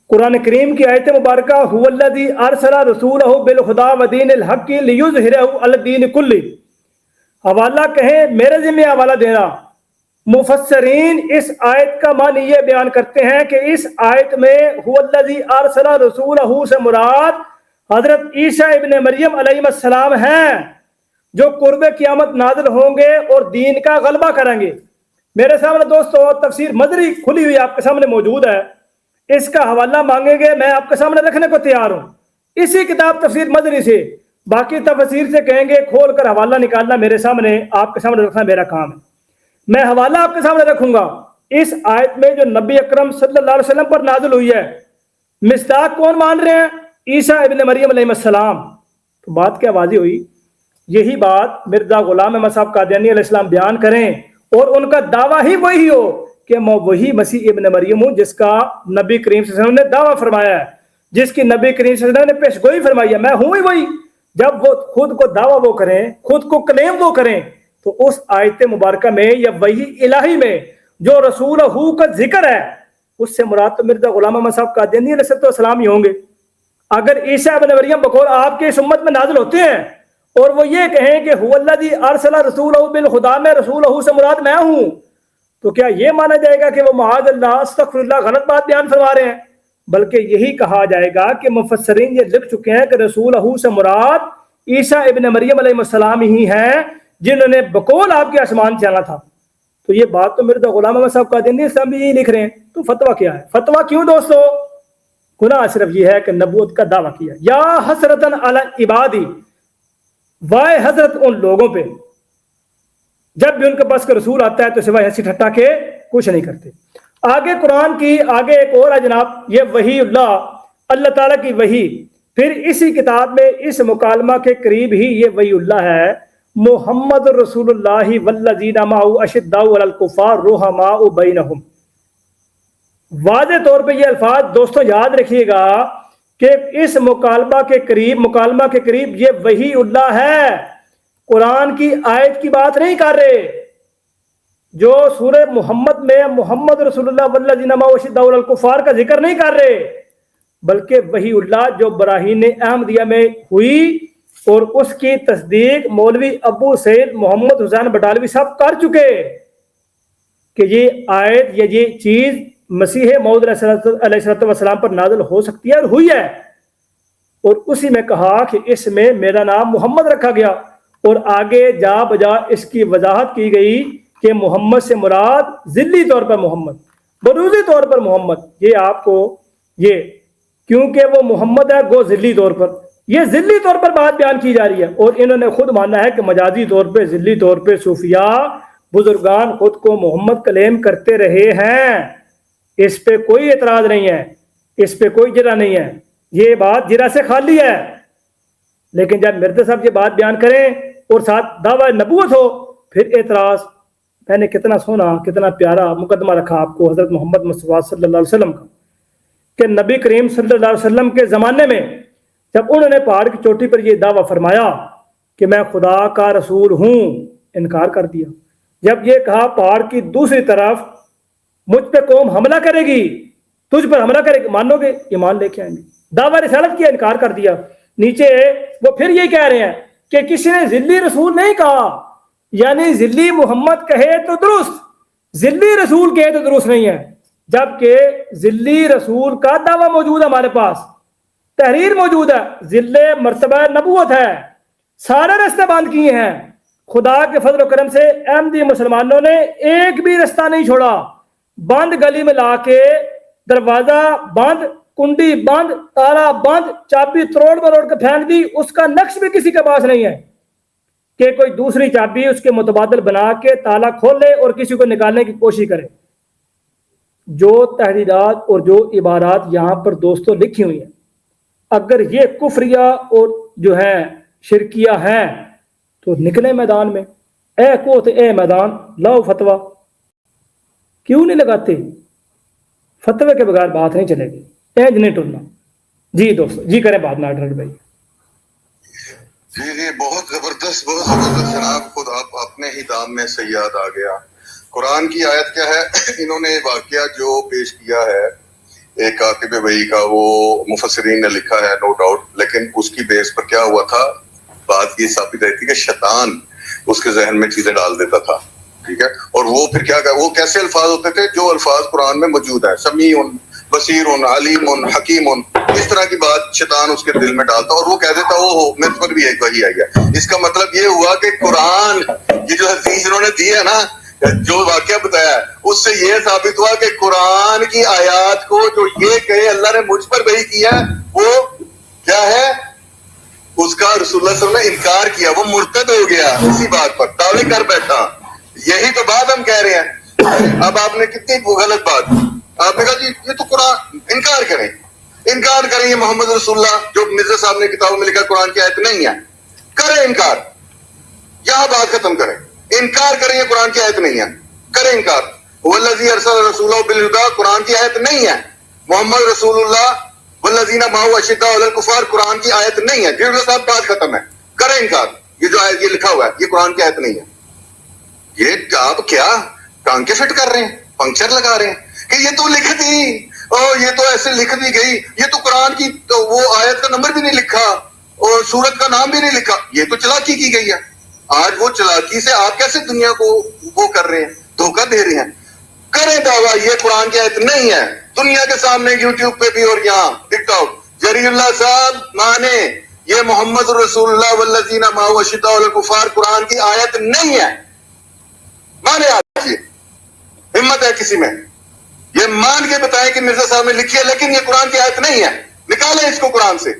قرآن کریم کی آیت مبارکہ هو الذی ارسل رسولہ بالہدی ودین الحق لیظہرہ علی الدین کلہ، حوالہ کہیں میرے ذمہ حوالہ دینا۔ مفسرین اس آیت کا معنی یہ بیان کرتے ہیں کہ اس آیت میں هو الذی ارسل رسولہ سے مراد حضرت عیسیٰ ابن مریم علیہ السلام ہیں، جو قرب قیامت نازل ہوں گے اور دین کا غلبہ کریں گے۔ میرے سامنے دوستو تفسیر مدری کھلی ہوئی آپ کے سامنے موجود ہے، اس کا حوالہ مانگیں گے میں آپ کے سامنے رکھنے کو تیار ہوں، اسی کتاب تفسیر مدری سے۔ باقی تفسیر سے کہیں گے کھول کر حوالہ نکالنا میرے سامنے، آپ کے سامنے رکھنا میرا کام ہے، میں حوالہ آپ کے سامنے رکھوں گا۔ اس آیت میں جو نبی اکرم صلی اللہ علیہ وسلم پر نازل ہوئی ہے، مصداق کون مان رہے ہیں؟ عیسیٰ ابن مریم علیہ السلام۔ تو بات کیا واضح ہوئی؟ یہی بات مرزا غلام احمد صاحب قادیانی علیہ السلام بیان کریں اور ان کا دعویٰ ہی وہی ہو کہ میں وہی مسیح ابن مریم ہوں جس کا نبی کریم صلی اللہ علیہ وسلم نے دعویٰ فرمایا ہے، جس کی نبی کریم صلی اللہ علیہ وسلم نے پیش گوئی فرمائی ہے، میں ہوں ہی وہی۔ جب وہ خود کو دعویٰ وہ کریں، خود کو کلیم وہ کریں، تو اس آیت مبارکہ میں یا وحی الہی میں جو رسول ہو کا ذکر ہے، اس سے مراد تو مرزا غلام احمد صاحب قادیانی علیہ السلام ہی ہوں گے۔ اگر عیسیٰ ابن مریم بقول آپ کے اس امت میں نازل ہوتے ہیں اور وہ یہ کہیں کہ هو الذی ارسل رسولہ بالہدی میں رسولہ سے مراد میں ہوں، تو کیا یہ مانا جائے گا کہ وہ معاذ اللہ استغفر اللہ غلط بات بیان فرما رہے ہیں؟ بلکہ یہی کہا جائے گا کہ مفسرین یہ لکھ چکے ہیں کہ رسولہ سے مراد عیسیٰ ابن مریم علیہ السلام ہی ہیں جنہوں نے بقول آپ کے آسمان سے آنا تھا۔ تو یہ بات تو مرزا غلام احمد صاحب قادیانی صاحب بھی یہی لکھ رہے ہیں، تو فتویٰ کیا ہے؟ فتویٰ کیوں دوستو؟ گناہ صرف یہ ہے کہ نبوت کا دعویٰ کیا، یا حسرتاً علی عبادی، وائے حضرت ان لوگوں پہ جب بھی ان کے پاس کا رسول آتا ہے تو سوائے ہنسی ٹھٹا کے کچھ نہیں کرتے۔ آگے قرآن کی آگے ایک اور ہے جناب، یہ وحی اللہ تعالیٰ کی وحی، پھر اسی کتاب میں اس مکالمہ کے قریب ہی یہ وحی اللہ ہے، محمد رسول اللہ والذین معہ اشداء علی الکفار رحماء بینہم۔ واضح طور پہ یہ الفاظ دوستوں یاد رکھیے گا کہ اس مکالمہ کے قریب یہ وحی اللہ ہے، قرآن کی آیت کی بات نہیں کر رہے جو سورہ محمد میں محمد رسول اللہ والذین معہ اشداء علی الکفار کا ذکر نہیں کر رہے، بلکہ وحی اللہ جو براہین احمدیہ میں ہوئی اور اس کی تصدیق مولوی ابو سعید محمد حسین بٹالوی صاحب کر چکے کہ یہ آیت یا یہ چیز مسیح موعود علیہ السلام پر نازل ہو سکتی ہے اور ہوئی ہے، اور اسی میں کہا کہ اس میں میرا نام محمد رکھا گیا، اور آگے جا بجا اس کی وضاحت کی گئی کہ محمد سے مراد ذلی طور پر محمد، بروزی طور پر محمد، یہ آپ کو یہ کیونکہ وہ محمد ہے گو ذلی طور پر، یہ ذلی طور پر بات بیان کی جا رہی ہے، اور انہوں نے خود مانا ہے کہ مجازی طور پہ ذلی طور پہ صوفیاء بزرگان خود کو محمد کلیم کرتے رہے ہیں، اس پہ کوئی اعتراض نہیں ہے، اس پہ کوئی جرا نہیں ہے، یہ بات جرا سے خالی ہے۔ لیکن جب مرزا صاحب یہ بات بیان کریں اور ساتھ دعوی نبوت ہو پھر اعتراض۔ میں نے کتنا سونا کتنا پیارا مقدمہ رکھا آپ کو حضرت محمد مصطفیٰ صلی اللہ علیہ وسلم کا کہ نبی کریم صلی اللہ علیہ وسلم کے زمانے میں جب انہوں نے پہاڑ کی چوٹی پر یہ دعویٰ فرمایا کہ میں خدا کا رسول ہوں، انکار کر دیا۔ جب یہ کہا پہاڑ کی دوسری طرف مجھ پہ قوم حملہ کرے گی، تجھ پر حملہ کرے گی، مانو گے؟ ایمان لے کے آئیں گے۔ دعویٰ رسالت کیا، انکار کر دیا۔ نیچے وہ پھر یہ کہہ رہے ہیں کہ کسی نے ذلی رسول نہیں کہا، یعنی ذلی محمد کہے تو درست، ذلی رسول کہے تو درست نہیں ہے، جبکہ ذلی رسول کا دعویٰ موجود ہے، ہمارے پاس تحریر موجود ہے، ذل مرتبہ نبوت ہے، سارے راستے بند کیے ہیں۔ خدا کے فضل و کرم سے احمدی مسلمانوں نے ایک بھی رستہ نہیں چھوڑا، بند گلی میں لا کے دروازہ بند، کنڈی بند، تالا بند، چابی تروڑ بروڑ کے پھینک دی، اس کا نقش بھی کسی کے پاس نہیں ہے کہ کوئی دوسری چابی اس کے متبادل بنا کے تالا کھول لے اور کسی کو نکالنے کی کوشش کرے۔ جو تحریرات اور جو عبارات یہاں پر دوستوں لکھی ہوئی ہیں، اگر یہ کفریہ اور جو ہے شرکیہ ہیں تو نکلے میدان میں، اے کوت اے میدان، لاؤ فتویٰ۔ کیوں نہیں لگاتے؟ فتوے کے بغیر بات نہیں چلے گی، اینج نہیں ٹرنا۔ جی دوستو، جی کریں بات ناٹر بھائی۔ جی بہت زبردست جناب، خود آپ اپنے ہی دام میں سیاد آ گیا۔ قرآن کی آیت کیا ہے؟ انہوں نے واقعہ جو پیش کیا ہے ایک کاتب وحی کا، وہ مفسرین نے لکھا ہے نو ڈاؤٹ، لیکن اس کی بیس پر کیا ہوا تھا، بات یہ ثابت رہتی کہ شیطان اس کے ذہن میں چیزیں ڈال دیتا تھا، ٹھیک ہے، اور وہ پھر کیا وہ کیسے الفاظ ہوتے تھے جو الفاظ قرآن میں موجود ہیں، سمیع، بصیر، علیم، حکیم، اس طرح کی بات شیطان اس کے دل میں ڈالتا اور وہ کہہ دیتا وہ میرے پر بھی ایک وحی آ گیا۔ اس کا مطلب یہ ہوا کہ قرآن یہ جو حدیث انہوں نے دی ہے نا، جو واقعہ بتایا ہے، اس سے یہ ثابت ہوا کہ قرآن کی آیات کو جو یہ کہے اللہ نے مجھ پر وحی کیا ہے، وہ کیا ہے، اس کا رسول اللہ صلی اللہ علیہ وسلم نے انکار کیا، وہ مرتد ہو گیا اسی بات پر، دعوے کر بیٹھا۔ یہی تو بات ہم کہہ رہے ہیں۔ اب آپ نے کتنی غلط بات، آپ نے کہا جی یہ تو قرآن، انکار کریں یہ محمد رسول اللہ جو مرزا صاحب نے کتابوں میں لکھا قرآن کی آیت نہیں ہے، کریں انکار، یہاں بات ختم کریں، انکار کریں یہ قرآن کی آیت نہیں ہے، کریں انکار۔ والذی ارسل رسولہ بالہدی قرآن کی آیت نہیں ہے، محمد رسول اللہ والذین معہ اشداء علی الکفار قرآن کی آیت نہیں ہے، جی صاحب بات ختم ہے، کریں انکار، یہ جو آیت یہ لکھا ہوا ہے یہ قرآن کی آیت نہیں ہے۔ یہ آپ کیا ٹانکے فٹ کر رہے ہیں، پنکچر لگا رہے ہیں کہ یہ تو لکھ دی، یہ تو ایسے لکھ دی گئی، یہ تو قرآن کی تو وہ آیت کا نمبر بھی نہیں لکھا اور سورت کا نام بھی نہیں لکھا، یہ تو چلاکی کی گئی ہے۔ آج وہ چلاکی سے آپ کیسے دنیا کو وہ کر رہے ہیں، دھوکہ دے رہے ہیں۔ کریں دعویٰ یہ قرآن کی آیت نہیں ہے، دنیا کے سامنے یوٹیوب پہ بھی اور یہاں ٹک ٹاک، جری اللہ صاحب مانے یہ محمد رسول اللہ والذین معہ اشداء علی الکفار قرآن کی آیت نہیں ہے، مانے آپ یہ ہمت ہے کسی میں، یہ مان کے بتائیں کہ مرزا صاحب نے لکھی ہے لیکن یہ قرآن کی آیت نہیں ہے، نکالیں اس کو قرآن سے۔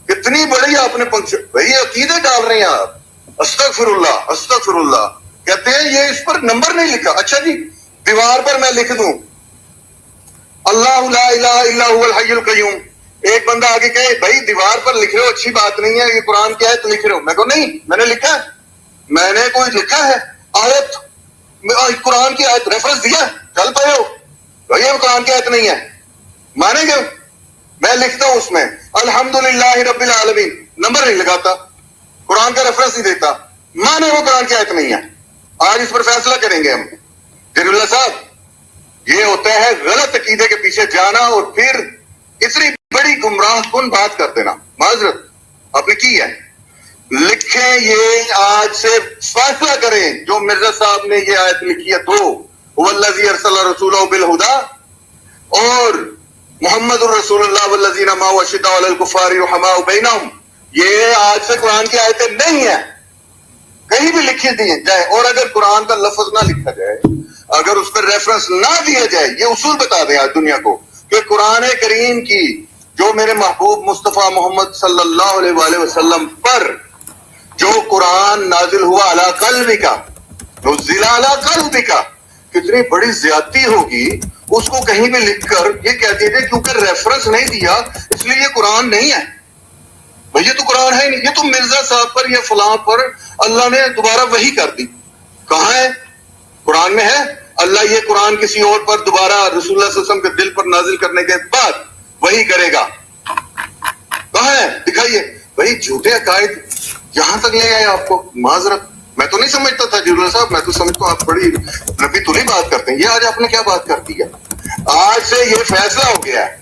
کتنی بڑی آپ نے پنکچر، بھائی عقیدے ڈال رہے ہیں آپ، استغفر اللہ استغفر اللہ، کہتے ہیں یہ اس پر نمبر نہیں لکھا۔ اچھا جی دیوار پر میں لکھ دوں اللہ لا الہ الا هو الحی القیوم، ایک بندہ آگے کہے بھائی دیوار پر لکھ رہے ہو اچھی بات نہیں ہے، یہ قرآن کی آیت لکھ رہے ہو، میں کہوں نہیں میں نے لکھا ہے، میں نے کوئی لکھا ہے آیت، قرآن کی آیت ریفرنس دیا، چل پائے ہو، یہ قرآن کی آیت نہیں ہے, مانیں گے؟ میں لکھتا ہوں اس میں الحمدللہ رب العالمین, نمبر نہیں لگاتا, قرآن کا ریفرنس نہیں دیتا, مانے وہ قرآن کی آیت نہیں ہے. آج اس پر فیصلہ کریں گے ہم. جلیل اللہ صاحب, یہ ہوتا ہے غلط عقیدے کے پیچھے جانا اور پھر اتنی بڑی گمراہ کن بات کر دینا. معذرت آپ نے کی ہے, لکھیں یہ, آج سے فیصلہ کریں. جو مرزا صاحب نے یہ آیت لکھی ہے تو والذی ارسل رسولہ بالہدی اور محمد الرسول اللہ والذین معہ اشداء علی الکفار رحماء بینہم, یہ آج سے قرآن کی آیتیں نہیں ہیں, کہیں بھی لکھی دی جائے. اور اگر قرآن کا لفظ نہ لکھا جائے, اگر اس پر ریفرنس نہ دیا جائے, یہ اصول بتا دیں آج دنیا کو کہ قرآن کریم کی جو میرے محبوب مصطفیٰ محمد صلی اللہ علیہ وآلہ وسلم پر جو قرآن نازل ہوا علی قلبک, نزل علی قلبک, کتنی بڑی زیادتی ہوگی اس کو کہیں بھی لکھ کر یہ کہتے تھے کیونکہ ریفرنس نہیں دیا اس لیے یہ قرآن نہیں ہے. بھئی یہ تو قرآن ہے نہیں, یہ تو مرزا صاحب پر یا فلاں پر اللہ نے دوبارہ وحی کر دی. کہاں ہے؟ قرآن میں ہے؟ اللہ یہ قرآن کسی اور پر دوبارہ رسول اللہ صلی اللہ علیہ وسلم کے دل پر نازل کرنے کے بعد وحی کرے گا. کہاں ہے؟ دکھائیے. بھئی جھوٹے عقائد یہاں تک لے آئے آپ کو. معذرت, میں تو نہیں سمجھتا تھا جلیل اللہ صاحب, میں تو سمجھتا ہوں آپ بڑی نبی تو نہیں بات کرتے ہیں. یہ آج آپ نے کیا بات کر دی ہے؟ آج سے یہ فیصلہ ہو گیا ہے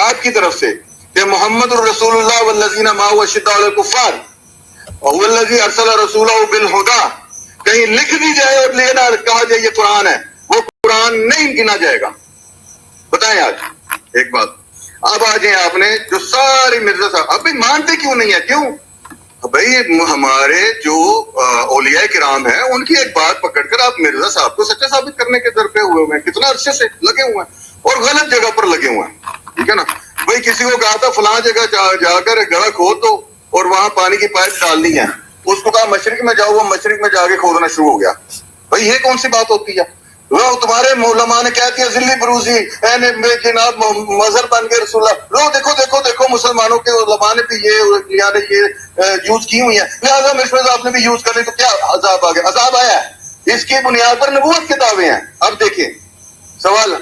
آپ کی طرف سے کہ محمد الرسول اللہ والذین معہ اشداء علی الکفار والذی ارسل رسولہ بالہدی کہیں لکھ دی جائے اور لینا کہا جائے یہ قرآن ہے, وہ قرآن نہیں گنا جائے گا. بتائیں آج ایک بات. اب آ جائیں آپ نے جو ساری مرزا صاحب, اب بھی مانتے کیوں نہیں ہے؟ کیوں بھائی؟ ہمارے جو اولیاء کرام ہیں ان کی ایک بات پکڑ کر آپ مرزا صاحب کو سچا ثابت کرنے کے در پہ ہوئے ہوئے ہیں, کتنا عرصے سے لگے ہوئے ہیں اور غلط جگہ پر لگے ہوئے ہیں. ٹھیک ہے نا بھائی, کسی کو کہا تھا فلاں جگہ جا کر گڑھا کھود دو اور وہاں پانی کی پائپ ڈالنی ہے, اس کو کہا مشرق میں جاؤ, وہ مشرق میں جا کے کھودنا شروع ہو گیا. بھائی یہ کون سی بات ہوتی ہے؟ وہ تمہارے علماء نے کیا کیا, ذلی بروزی جناب مظہر بن گئے رسول اللہ. لو دیکھو دیکھو دیکھو مسلمانوں کے علماء نے بھی یہ یوز کی ہوئی ہیں, لہٰذا مرزا آپ نے بھی یوز کر لی تو کیا عذاب آ گیا؟ عذاب آیا ہے, اس کی بنیاد پر نبوت کے دعوے ہیں. اب دیکھیں سوال,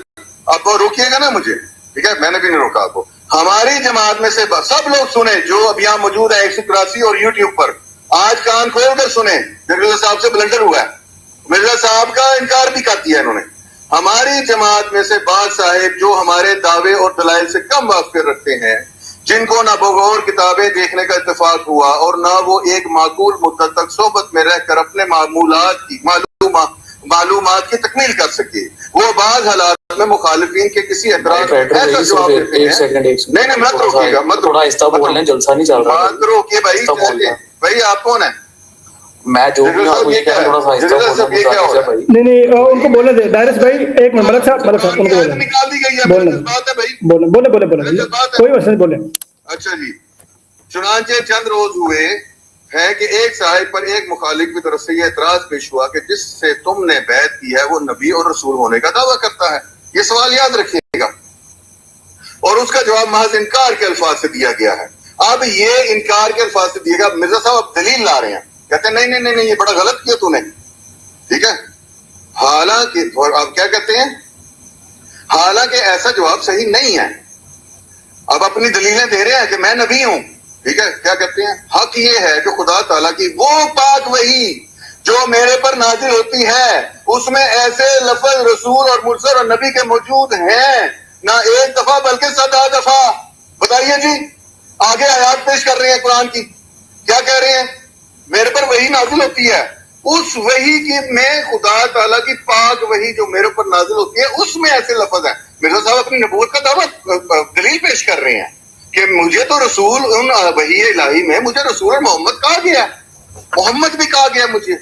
آپ روکیے گا نا مجھے, ٹھیک ہے؟ میں نے بھی نہیں روکا آپ کو. ہماری جماعت میں سے سب لوگ سنیں جو اب یہاں موجود ہے 183 اور یوٹیوب پر, آج کان کھول کر سنیں. مرزا صاحب سے بلنڈر ہوا ہے, مرزا صاحب کا انکار بھی کر دیا انہوں نے. ہماری جماعت میں سے بعض صاحب جو ہمارے دعوے اور دلائل سے کم واقف رکھتے ہیں, جن کو نہ بغور کتابیں دیکھنے کا اتفاق ہوا اور نہ وہ ایک معقول مدت تک صحبت میں رہ کر اپنے معلومات کی تکمیل کر سکے, وہ بعض حالات میں مخالفین کے کسی اعتراض ایسا جواب دیتے ہیں. نہیں مت روکیے گا, مت جلسہ نہیں چل رہا, مت روکیے بھائی. بھائی آپ کون ہیں؟ میں جو بھی آپ کو یہ کہہ رہا ہوں تھوڑا سا نہیں ان کو بولنے دیں. ڈائرس بھائی ایک منٹ, ملک صاحب ان کو بولیں, نکال دی گئی ہے, بولے کوئی مسئلہ نہیں, بولے. اچھا جی, چنانچہ چند روز ہوئے ہے کہ ایک صاحب پر ایک مخالف کی طرف سے یہ اعتراض پیش ہوا کہ جس سے تم نے بیعت کی ہے وہ نبی اور رسول ہونے کا دعویٰ کرتا ہے. یہ سوال یاد رکھیے گا, اور اس کا جواب محض انکار کے الفاظ سے دیا گیا ہے. اب یہ انکار کے الفاظ سے دیا گیا, مرزا صاحب اب دلیل لا رہے ہیں, کہتے ہیں نہیں نہیں نہیں یہ بڑا غلط کیا تو نے. ٹھیک ہے, حالانکہ اب کیا کہتے ہیں, حالانکہ ایسا جواب صحیح نہیں ہے. اب اپنی دلیلیں دے رہے ہیں کہ میں نبی ہوں. ٹھیک ہے, کیا کہتے ہیں, حق یہ ہے کہ خدا تعالیٰ کی وہ پاک وحی جو میرے پر نازل ہوتی ہے اس میں ایسے لفظ رسول اور مرسل اور نبی کے موجود ہیں نہ ایک دفعہ بلکہ 100 دفعہ. بتائیے جی, آگے آیات پیش کر رہے ہیں قرآن کی, کیا کہہ رہے ہیں, میرے پر وحی نازل ہوتی ہے, اس وحی کی میں خدا تعالیٰ کی پاک وحی جو میرے پر نازل ہوتی ہے اس میں ایسے لفظ ہیں. مرزا صاحب اپنی نبوت کا دعویٰ دلیل پیش کر رہے ہیں کہ مجھے تو رسول ان وحی الہی میں مجھے رسول محمد کہا گیا, محمد بھی کہا گیا مجھے,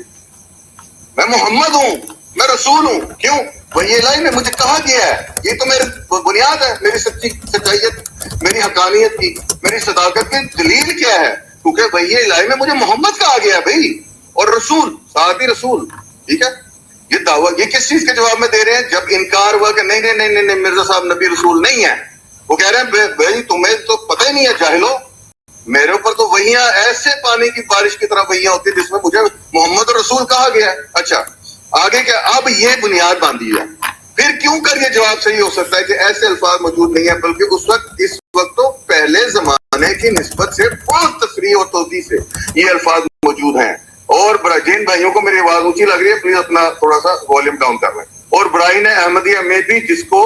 میں محمد ہوں, میں رسول ہوں. کیوں؟ وحی الہی میں مجھے کہا گیا ہے. یہ تو میری بنیاد ہے, میری سچائیت, میری حقانیت کی, میری صداقت کی دلیل کیا ہے, کیونکہ وحی الہی میں مجھے محمد کہا گیا ہے بھائی, اور رسول ساتھ ہی رسول. ٹھیک ہے, یہ دعویٰ یہ کس چیز کے جواب میں دے رہے ہیں؟ جب انکار ہوا کہ نہیں نہیں نہیں نہیں مرزا صاحب نبی رسول نہیں ہے, وہ کہہ رہے ہیں بھائی تمہیں تو پتہ ہی نہیں ہے جاہلو, میرے اوپر تو وحیاں ایسے پانی کی بارش کی طرح وحیاں ہوتی جس میں مجھے محمد رسول کہا گیا ہے. اچھا آگے کیا, اب یہ بنیاد باندھی ہے, پھر کیوں کر یہ جواب صحیح ہو سکتا ہے کہ ایسے الفاظ موجود نہیں ہیں، بلکہ اس وقت تو پہلے زمانے کی نسبت سے بہت تصریح اور توضیح سے یہ الفاظ موجود ہیں. اور جن بھائیوں کو میری آواز اونچی لگ رہی ہے پلیز اپنا تھوڑا سا والیوم ڈاؤن کر لیں. اور براہین احمدیہ میں بھی جس کو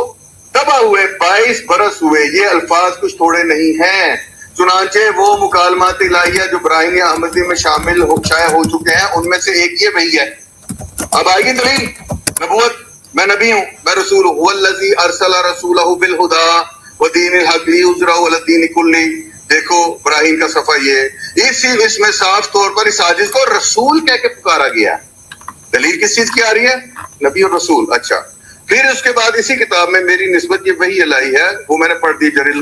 تباہ ہوئے 22 برس ہوئے، یہ الفاظ کچھ تھوڑے نہیں ہیں. چنانچہ وہ مکالمات الہیہ جو براہین احمدی میں شامل شائع ہو چکے ہیں ان میں سے ایک یہ وہی ہے. اب آئے گی دلیل نبوت، میں نبی ہوں، میں رسول ہوں. والذی ارسل رسولہ بالہدی ودین الحق لیظہرہ علی الدین کلہ. دیکھو براہیم کا صفحہ یہ اس میں صاف طور پر اس عاجز کو رسول کہہ کے پکارا گیا. دلیل کس چیز کی آ رہی ہے؟ نبی اور رسول. اچھا پھر اس کے بعد اسی کتاب میں میری نسبت یہ وہی الہی ہے، وہ میں نے پڑھ دی، جری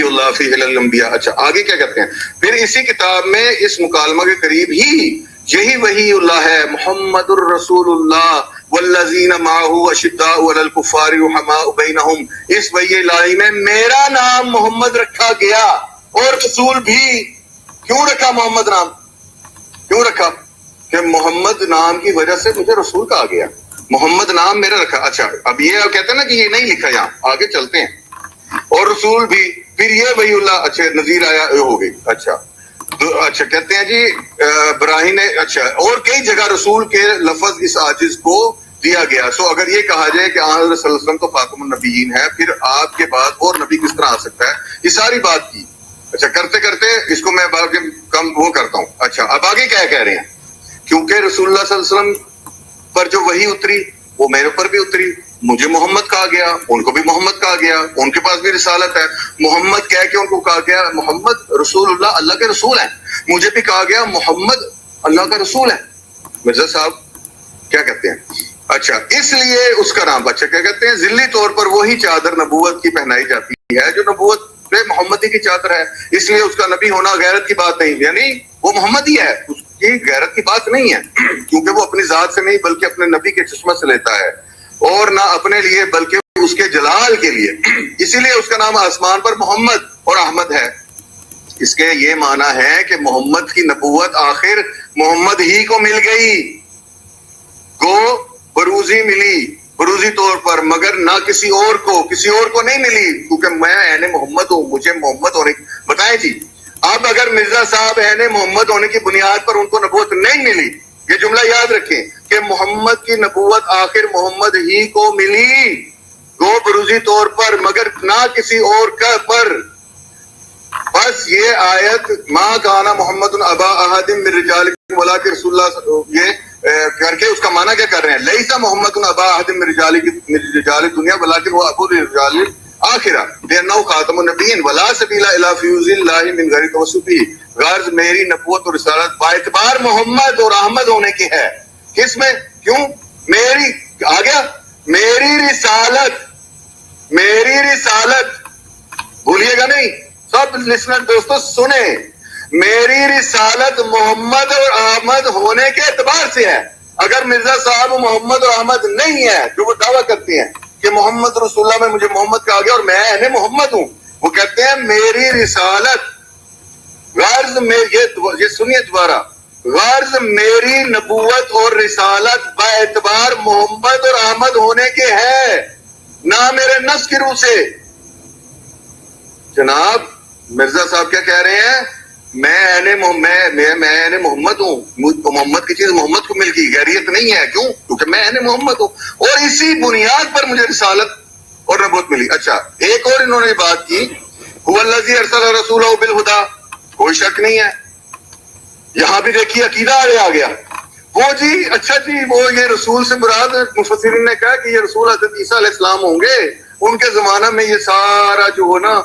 اللہ فی الانبیاء. اچھا آگے کیا کہتے ہیں؟ پھر اسی کتاب میں اس مکالمہ کے قریب ہی یہی وحی اللہ ہے، محمد الرسول اللہ والذین معہ اشداء علی الکفار رحماء بینہم. اس وحی الہی میں میرا نام محمد رکھا گیا، اور رسول بھی. کیوں رکھا محمد نام؟ کیوں رکھا؟ کہ محمد نام کی وجہ سے مجھے رسول کہا گیا، محمد نام میرا رکھا. اچھا اب یہ کہتے ہیں نا کہ یہ نہیں لکھا یہاں، آگے چلتے ہیں. اور رسول بھی، پھر یہ وحی اللہ. اچھا نذیر آیا ہو گئی. اچھا کہتے ہیں جی براہین. اچھا اور کئی جگہ رسول کے لفظ اس عاجز کو دیا گیا. سو اگر یہ کہا جائے کہ آن حضرت صلی اللہ علیہ وسلم تو خاتم النبیین ہے، پھر آپ کے بعد اور نبی کس طرح آ سکتا ہے؟ یہ ساری بات کی. اچھا کرتے کرتے اس کو میں آگے کم وہ کرتا ہوں. اچھا اب آگے کیا کہہ رہے ہیں؟ کیونکہ رسول اللہ صلی اللہ علیہ وسلم پر جو وحی اتری وہ میرے پر بھی اتری. مجھے محمد کہا گیا، ان کو بھی محمد کہا گیا، ان کے پاس بھی رسالت ہے. محمد کہہ کے ان کو کہا گیا محمد رسول اللہ، اللہ کے رسول ہیں. مجھے بھی کہا گیا محمد اللہ کا رسول ہے. مرزا صاحب کیا کہتے ہیں؟ اچھا اس لیے اس کا نام، اچھا کیا کہتے ہیں، ذلی طور پر وہی چادر نبوت کی پہنائی جاتی ہے جو نبوت پہ محمدی کی چادر ہے. اس لیے اس کا نبی ہونا غیرت کی بات نہیں، یعنی وہ محمد ہی ہے، اس کی غیرت کی بات نہیں ہے، کیونکہ وہ اپنی ذات سے نہیں بلکہ اپنے نبی کے چشمہ سے لیتا ہے، اور نہ اپنے لیے بلکہ اس کے جلال کے لیے. اسی لیے اس کا نام آسمان پر محمد اور احمد ہے. اس کے یہ معنی ہے کہ محمد کی نبوت آخر محمد ہی کو مل گئی، کو بروزی ملی، بروزی طور پر، مگر نہ کسی اور کو نہیں ملی، کیونکہ میں عین محمد ہوں، مجھے محمد ہونے. بتائیں جی اب اگر مرزا صاحب عین محمد ہونے کی بنیاد پر ان کو نبوت نہیں ملی، یہ جملہ یاد رکھیں کہ محمد کی نبوت آخر محمد ہی کو ملی، گو بروزی طور پر، مگر نہ کسی اور کا پر. بس یہ آیت ما کانا محمد ابا احد من رجالکم ولکن رسول اللہ، یہ کر کے اس کا معنی کیا کر رہے ہیں؟ لیسا محمد ابا احد من رجال الدنیا ولکن هو ابو الرجال آخرہ لأنه خاتم النبیین ولا سبیل الی فیوز اللہ من غیر توسط به. غرض میری نبوت اور رسالت با اعتبار محمد اور احمد ہونے کی ہے. کس میں؟ کیوں؟ میری آ گیا میری رسالت بھولیے گا نہیں سب لسنر دوستو سنیں، میری رسالت محمد اور احمد ہونے کے اعتبار سے ہے. اگر مرزا صاحب محمد اور احمد نہیں ہے، جو وہ دعویٰ کرتے ہیں کہ محمد رسول اللہ میں مجھے محمد کہا گیا اور میں اہل محمد ہوں، وہ کہتے ہیں میری رسالت، غرض یہ سنیے دوبارہ، غرض میری نبوت اور رسالت با اعتبار محمد اور احمد ہونے کے ہے، نہ میرے نفس کی روح سے. جناب مرزا صاحب کیا کہہ رہے ہیں؟ میں محمد ہوں، محمد کی چیز محمد کو مل گئی، غیریت نہیں ہے. کیوں؟ کیونکہ میں محمد ہوں، اور اسی بنیاد پر مجھے رسالت اور نبوت ملی. اچھا ایک اور انہوں نے بات کی، هو الذی ارسل رسولہ بالہدی، کوئی شک نہیں ہے. یہاں بھی دیکھیے عقیدہ آ گیا وہ جی. اچھا جی وہ یہ رسول سے مراد مفسرین نے کہا کہ یہ رسول حضرت عیسیٰ علیہ السلام ہوں گے، ان کے زمانہ میں یہ سارا جو ہو نا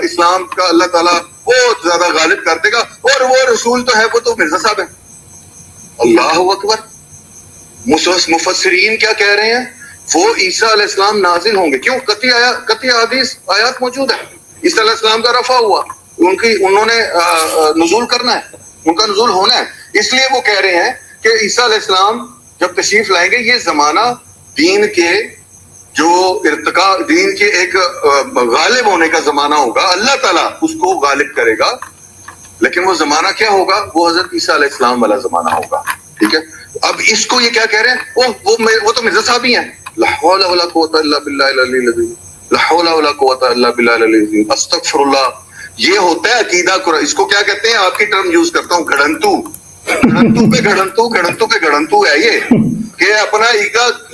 اسلام کا اللہ تعالیٰ بہت زیادہ غالب کر دے گا، اور وہ رسول تو ہے وہ تو مرزا صاحب ہے. اللہ اکبر. مفسرین کیا کہہ رہے ہیں؟ وہ عیسیٰ علیہ السلام نازل ہوں گے. کیوں؟ قطعی حدیث آیات موجود ہے، عیسیٰ علیہ السلام کا رفع ہوا، انہوں نے نزول کرنا ہے، ان کا نزول ہونا ہے. اس لیے وہ کہہ رہے ہیں کہ عیسیٰ علیہ السلام جب تشریف لائیں گے، یہ زمانہ دین کے جو ارتقاء، دین کے ایک غالب ہونے کا زمانہ ہوگا، اللہ تعالیٰ اس کو غالب کرے گا. لیکن وہ زمانہ کیا ہوگا؟ وہ حضرت عیسیٰ علیہ السلام والا زمانہ ہوگا. ٹھیک ہے. اب اس کو یہ کیا کہہ رہے ہیں, وہ تو مرزا صاحب ہی ہیں. لا حول ولا قوت الا باللہ العلی العظیم, لا حول ولا قوت الا باللہ العلی العظیم, استغفر اللہ. یہ ہوتا ہے عقیدہ قرآن. اس کو کیا کہتے ہیں, آپ کی ٹرم یوز کرتا ہوں, گھڑنتو. گھڑنتو پہ گھڑنتو ہے یہ, کہ اپنا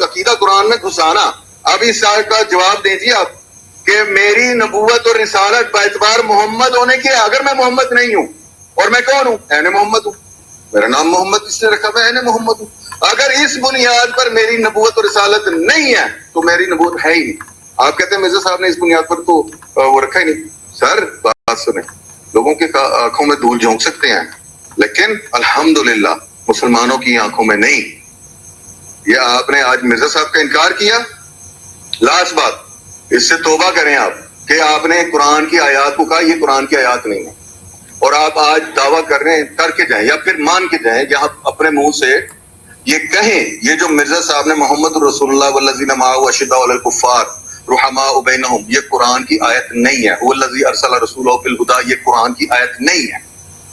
عقیدہ قرآن میں گھسانا. اب اس آیت کا جواب دیجیے آپ کہ میری نبوت اور رسالت باعتبار محمد ہونے کی ہے. اگر میں محمد نہیں ہوں, اور میں کون ہوں, عین محمد ہوں, میرا نام محمد اس نے رکھا, میں عین محمد ہوں. اگر اس بنیاد پر میری نبوت اور رسالت نہیں ہے تو میری نبوت ہے ہی نہیں. آپ کہتے ہیں مرزا صاحب نے اس بنیاد پر تو وہ رکھا ہی نہیں. سر بات سنیں, لوگوں کی آنکھوں میں دھول جھونک سکتے ہیں, لیکن الحمدللہ مسلمانوں کی آنکھوں میں نہیں. یہ آپ نے آج مرزا صاحب کا انکار کیا. لاسٹ بات, اس سے توبہ کریں آپ کہ آپ نے قرآن کی آیات کو کہا یہ قرآن کی آیات نہیں ہے, اور آپ آج دعویٰ کر رہے ہیں, کر کے جائیں یا پھر مان کے جائیں, جہاں اپنے منہ سے یہ کہیں یہ جو مرزا صاحب نے محمد رسول اللہ والذین معہ اشداء علی الکفار رحماء بینہم, یہ قرآن کی آیت نہیں ہے. والذی ارسل رسولہ بالہدی, یہ قرآن کی آیت نہیں ہے.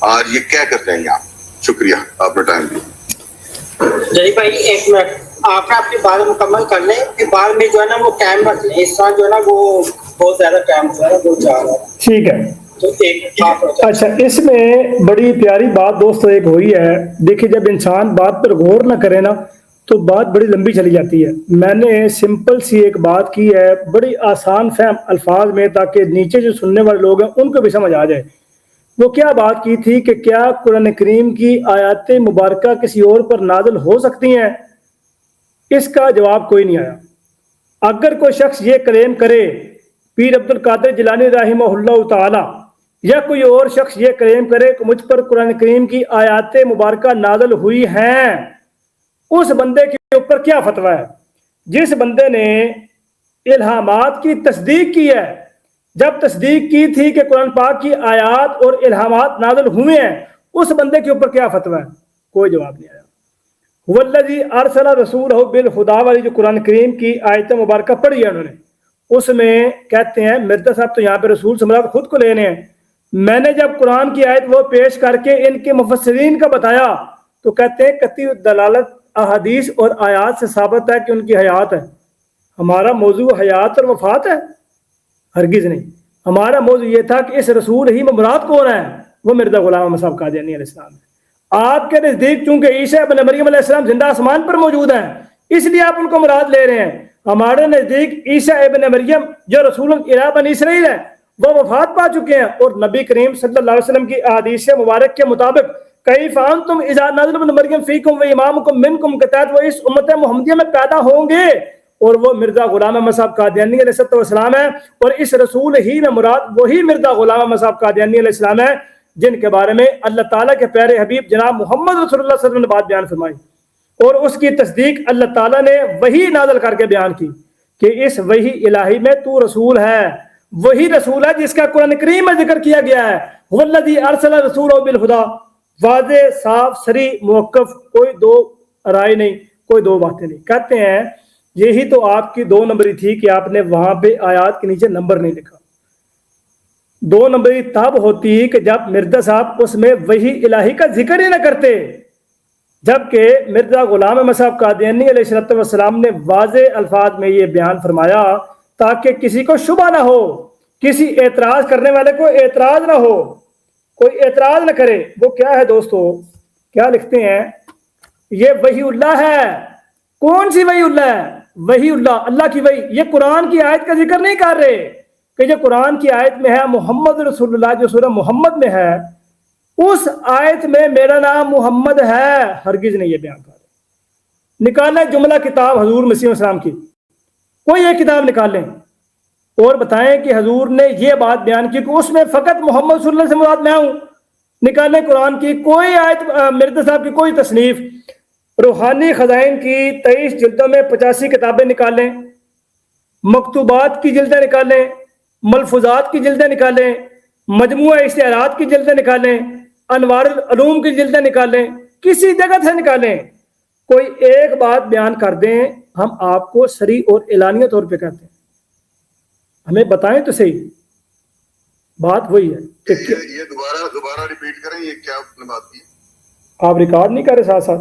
آج یہ کہہ کر جائیں آپ. شکریہ, آپ نے ٹائم دیا. جی بھائی ایک منٹ, آپ نے اپنی بات مکمل کر لیں, کہ بعد میں جو ہے نا وہ ٹائم رکھ لیں. اس طرح جو ہے نا وہ بہت زیادہ ٹائم ہو رہا ہے, بہت جا رہا ہے. ٹھیک ہے. تو ایک اچھا, اس میں بڑی پیاری بات دوستو ایک ہوئی ہے. دیکھیں جب انسان بات پر غور نہ کرے نا تو بات بڑی لمبی چلی جاتی ہے. میں نے سمپل سی ایک بات کی ہے بڑی آسان فہم الفاظ میں, تاکہ نیچے جو سننے والے لوگ ہیں ان کو بھی سمجھ آ جائے. وہ کیا بات کی تھی کہ کیا قرآن کریم کی آیات مبارکہ کسی اور پر نازل ہو سکتی ہیں؟ اس کا جواب کوئی نہیں آیا. اگر کوئی شخص یہ کلیم کرے, پیر عبد القادر جیلانی رحمہ اللہ تعالی, یا کوئی اور شخص یہ کلیم کرے کہ مجھ پر قرآن کریم کی آیات مبارکہ نازل ہوئی ہیں, اس بندے کے اوپر کیا فتویٰ ہے؟ جس بندے نے الہامات کی تصدیق کی ہے, جب تصدیق کی تھی کہ قرآن پاک کی آیات اور الہامات نازل ہوئے ہیں, اس بندے کے اوپر کیا فتویٰ ہے؟ کوئی جواب نہیں آیا. والذی ارسل رسولہ بالہدی والی جو قرآن کریم کی آیت مبارکہ پڑھی ہے انہوں نے, اس میں کہتے ہیں مرزا صاحب تو یہاں پہ رسول سے مراد خود کو لینے ہیں. میں نے جب قرآن کی آیت وہ پیش کر کے ان کے مفسرین کا بتایا تو کہتے ہیں قطعی دلالت احادیث اور آیات سے ثابت ہے کہ ان کی حیات ہے. ہمارا موضوع حیات اور وفات ہے؟ ہرگز نہیں. ہمارا موضوع یہ تھا کہ اس رسول ہی میں مراد کون ہے, وہ مرزا غلام احمد صاحب قادیانی علیہ السلام ہے. آپ کے نزدیک چونکہ عیسیٰ ابن مریم علیہ السلام زندہ آسمان پر موجود ہیں اس لیے آپ ان کو مراد لے رہے ہیں. ہمارے نزدیک عیسیٰ ابن مریم جو رسول الہ بنی اسرائیل ہے وہ وفات پا چکے ہیں, اور نبی کریم صلی اللہ علیہ وسلم کی احادیث مبارک کے مطابق کیف انتم اذا نزل ابن مریم فیکم و امامکم منکم کے تحت وہ اس امت محمدیہ میں پیدا ہوں گے, اور وہ مرزا غلام احمد صاحب قادیانی علیہ السلام ہے. اور اس رسول ہی میں مراد وہی مرزا غلام احمد صاحب قادیانی علیہ السلام ہے جن کے بارے میں اللہ تعالیٰ کے پیارے حبیب جناب محمد رسول اللہ صلی اللہ علیہ وسلم نے بات بیان فرمائی, اور اس کی تصدیق اللہ تعالیٰ نے وہی نازل کر کے بیان کی کہ اس وحی الہی میں تو رسول ہے, وہی رسول ہے جس کا قرآن کریم میں ذکر کیا گیا ہے. والذی ارسل رسولہ بالہدی, واضح صاف سری موقف, کوئی دو رائے نہیں, کوئی دو باتیں نہیں. کہتے ہیں یہی تو آپ کی 2 نمبری تھی کہ آپ نے وہاں پہ آیات کے نیچے نمبر نہیں لکھا. 2 نمبری تب ہوتی کہ جب مرزا صاحب اس میں وحی الہی کا ذکر ہی نہ کرتے, جبکہ مرزا غلام احمد صاحب قادیانی علیہ السلام نے واضح الفاظ میں یہ بیان فرمایا تاکہ کسی کو شبہ نہ ہو, کسی اعتراض کرنے والے کو اعتراض نہ ہو, کوئی اعتراض نہ کرے. وہ کیا ہے دوستو, کیا لکھتے ہیں, یہ وحی اللہ ہے. کون سی وحی اللہ ہے؟ وحی اللہ, اللہ کی وحی. یہ قرآن کی آیت کا ذکر نہیں کر رہے کہ جو قرآن کی آیت میں ہے محمد رسول اللہ جو سورہ محمد میں ہے اس آیت میں میرا نام محمد ہے, ہرگز نہیں یہ بیان کر رہے. نکالیں جملہ کتاب حضور مسیح السلام کی, کوئی ایک کتاب نکال لیں اور بتائیں کہ حضور نے یہ بات بیان کی کہ اس میں فقط محمد صلی اللہ علیہ وسلم سے مراد میں ہوں. نکالیں قرآن کی کوئی آیت, مرزا صاحب کی کوئی تصنیف, روحانی خزائن کی 23 جلدوں میں 85 کتابیں نکالیں, مکتوبات کی جلدیں نکالیں, ملفوظات کی جلدیں نکالیں, مجموعہ اشتہارات کی جلدیں نکالیں, انوار العلوم کی جلدیں نکالیں, کسی جگہ سے نکالیں, کوئی ایک بات بیان کر دیں, ہم آپ کو صریح اور اعلانیہ طور پہ کہتے ہیں, ہمیں بتائیں تو صحیح. بات وہی ہے کہ یہ دوبارہ ریپیٹ کریں, یہ کیا آپ نے بات کی؟ آپ ریکارڈ نہیں کر رہے ساتھ ساتھ,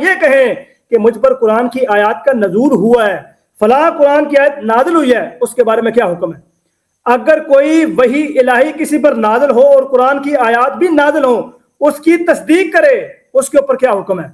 یہ کہیں کہ مجھ پر قرآن کی آیات کا نزول ہوا ہے، فلاں قرآن کی آیت نازل ہوئی ہے، اس کے بارے میں کیا حکم ہے؟ اگر کوئی وحی الہی کسی پر نازل ہو اور قرآن کی آیات بھی نازل ہو، اس کی تصدیق کرے، اس کے اوپر کیا حکم ہے؟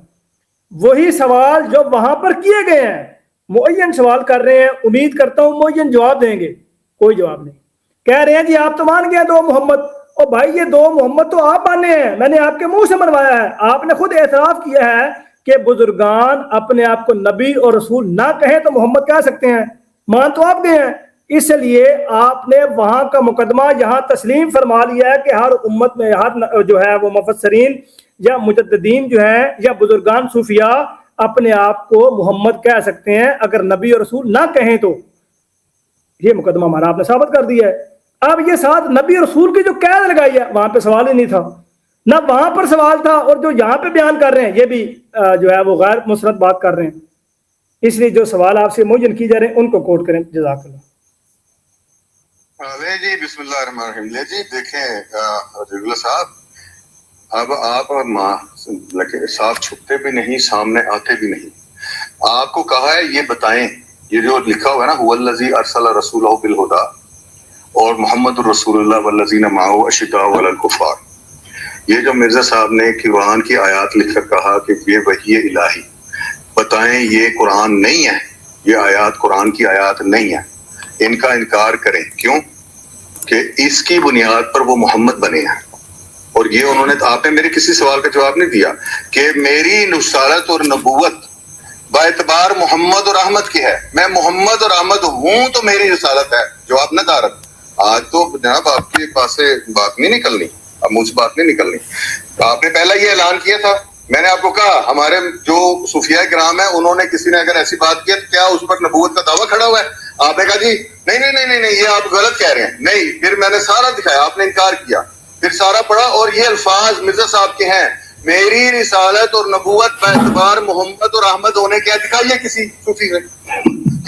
وہی سوال جو وہاں پر کیے گئے ہیں، معین سوال کر رہے ہیں، امید کرتا ہوں معین جواب دیں گے، کوئی جواب نہیں۔ کہہ رہے ہیں جی آپ تو مان گئے دو محمد، اور بھائی یہ دو محمد تو آپ مانے ہیں، میں نے آپ کے منہ سے منوایا ہے، آپ نے خود اعتراف کیا ہے کہ بزرگان اپنے آپ کو نبی اور رسول نہ کہیں تو محمد کہہ سکتے ہیں، مان تو آپ گئے ہیں، اس لیے آپ نے وہاں کا مقدمہ یہاں تسلیم فرما لیا ہے کہ ہر امت میں ہر جو ہے وہ مفسرین یا مجددین جو ہیں یا بزرگان صوفیاء اپنے آپ کو محمد کہہ سکتے ہیں، اگر نبی اور رسول نہ کہیں تو۔ یہ مقدمہ ہمارا آپ نے ثابت کر دیا ہے۔ اب یہ ساتھ نبی اور رسول کی جو قید لگائی ہے، وہاں پہ سوال ہی نہیں تھا، نہ وہاں پر سوال تھا، اور جو یہاں پہ بیان کر رہے ہیں یہ بھی جو ہے وہ غیر مسرت بات کر رہے ہیں۔ اس لیے جو سوال آپ سے معین کی جا رہے ہیں ان کو کوٹ کریں، جزاک اللہ۔ جی بسم اللہ الرحمن الرحیم۔ لے جی دیکھیں رضی صاحب، اب آپ صاف چھپتے بھی نہیں، سامنے آتے بھی نہیں۔ آپ کو کہا ہے یہ بتائیں، یہ جو لکھا ہوا ہے نا، هو الذی ارسل رسولہ بالہدی اور محمد الرسول اللہ والذین معہ اشداء علی الکفار، یہ جو مرزا صاحب نے قرآن کی آیات لکھ کر کہا کہ یہ وحی الہی، بتائیں یہ قرآن نہیں ہے، یہ آیات قرآن کی آیات نہیں ہے، ان کا انکار کریں۔ کیوں؟ کہ اس کی بنیاد پر وہ محمد بنے ہیں، اور یہ انہوں نے، آپ نے میرے کسی سوال کا جواب نہیں دیا کہ میری رسالت اور نبوت با اعتبار محمد اور احمد کی ہے، میں محمد اور احمد ہوں تو میری رسالت ہے۔ جواب نہ دارت، آج تو جناب آپ کے پاس سے بات نہیں نکلنی، اب مجھ سے بات نہیں نکلنی۔ آپ نے پہلا یہ اعلان کیا تھا، میں نے آپ کو کہا ہمارے جو صوفیاء کرام ہیں انہوں نے کسی نے اگر ایسی بات کی تو کیا اس پر نبوت کا دعویٰ کھڑا ہوا ہے؟ آپ نے کہا جی نہیں نہیں نہیں نہیں یہ آپ غلط کہہ رہے ہیں، نہیں، پھر میں نے سارا دکھایا، آپ نے انکار کیا، پھر سارا پڑھا، اور یہ الفاظ مرزا صاحب کے ہیں، میری رسالت اور نبوت با اعتبار محمد اور احمد ہونے کیا دکھائیے کسی صوفی سے،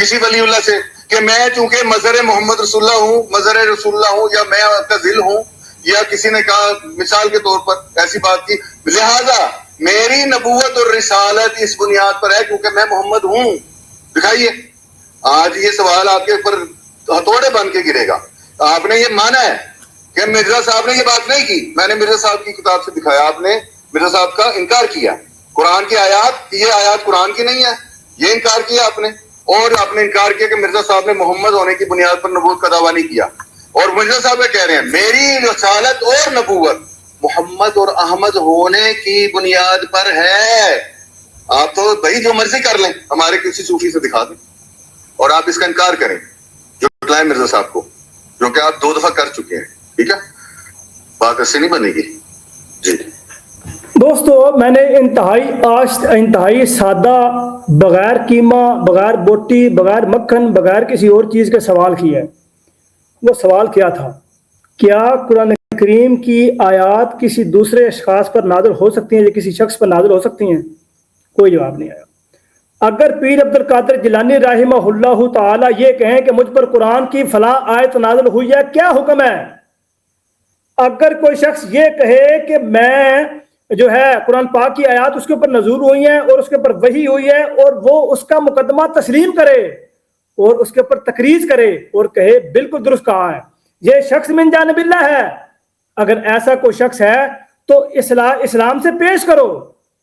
کسی ولی اللہ سے، کہ میں چونکہ مظہر محمد رسول اللہ ہوں، مظہر رسول اللہ ہوں، یا میں آپ کا ذل ہوں، یا کسی نے کہا مثال کے طور پر ایسی بات کی، لہذا میری نبوت اور رسالت اس بنیاد پر ہے کیونکہ میں محمد ہوں، دکھائیے۔ آج یہ سوال آپ کے اوپر ہتھوڑے بن کے گرے گا۔ آپ نے یہ مانا ہے کہ مرزا صاحب نے یہ بات نہیں کی، میں نے مرزا صاحب کی کتاب سے دکھایا، آپ نے مرزا صاحب کا انکار کیا، قرآن کی آیات، یہ آیات قرآن کی نہیں ہے، یہ انکار کیا آپ نے، اور آپ نے انکار کیا کہ مرزا صاحب نے محمد ہونے کی بنیاد پر نبوت کا دعویٰ نہیں کیا، اور مرزا صاحب یہ کہہ رہے ہیں میری رسالت اور نبوت محمد اور احمد ہونے کی بنیاد پر ہے۔ آپ تو بھائی جو مرضی کر لیں، ہمارے کسی صوفی سے دکھا دیں، اور آپ اس کا انکار کریں، جو بتلائیں مرزا صاحب کو، جو کہ آپ 2 دفعہ کر چکے ہیں، ٹھیک ہے؟ بات ایسے نہیں بنے گی جی۔ دوستو میں نے انتہائی سادہ، بغیر قیمہ، بغیر بوٹی، بغیر مکھن، بغیر کسی اور چیز کا سوال کیا ہے۔ وہ سوال کیا تھا؟ کیا قرآن کریم کی آیات کسی دوسرے اشخاص پر نازل ہو سکتی ہیں یا کسی شخص پر نازل ہو سکتی ہیں؟ کوئی جواب نہیں آیا۔ اگر پیر عبد القادر جیلانی رحمہ اللہ تعالی یہ کہیں کہ مجھ پر قرآن کی فلاں آیت نازل ہوئی ہے، کیا حکم ہے؟ اگر کوئی شخص یہ کہے کہ میں جو ہے قرآن پاک کی آیات اس کے اوپر نزول ہوئی ہیں اور اس کے اوپر وحی ہوئی ہے، اور وہ اس کا مقدمہ تسلیم کرے اور اس کے اوپر تقریر کرے اور کہے بالکل درست کہا ہے، یہ شخص من جانب اللہ ہے، اگر ایسا کوئی شخص ہے تو اسلام سے پیش کرو۔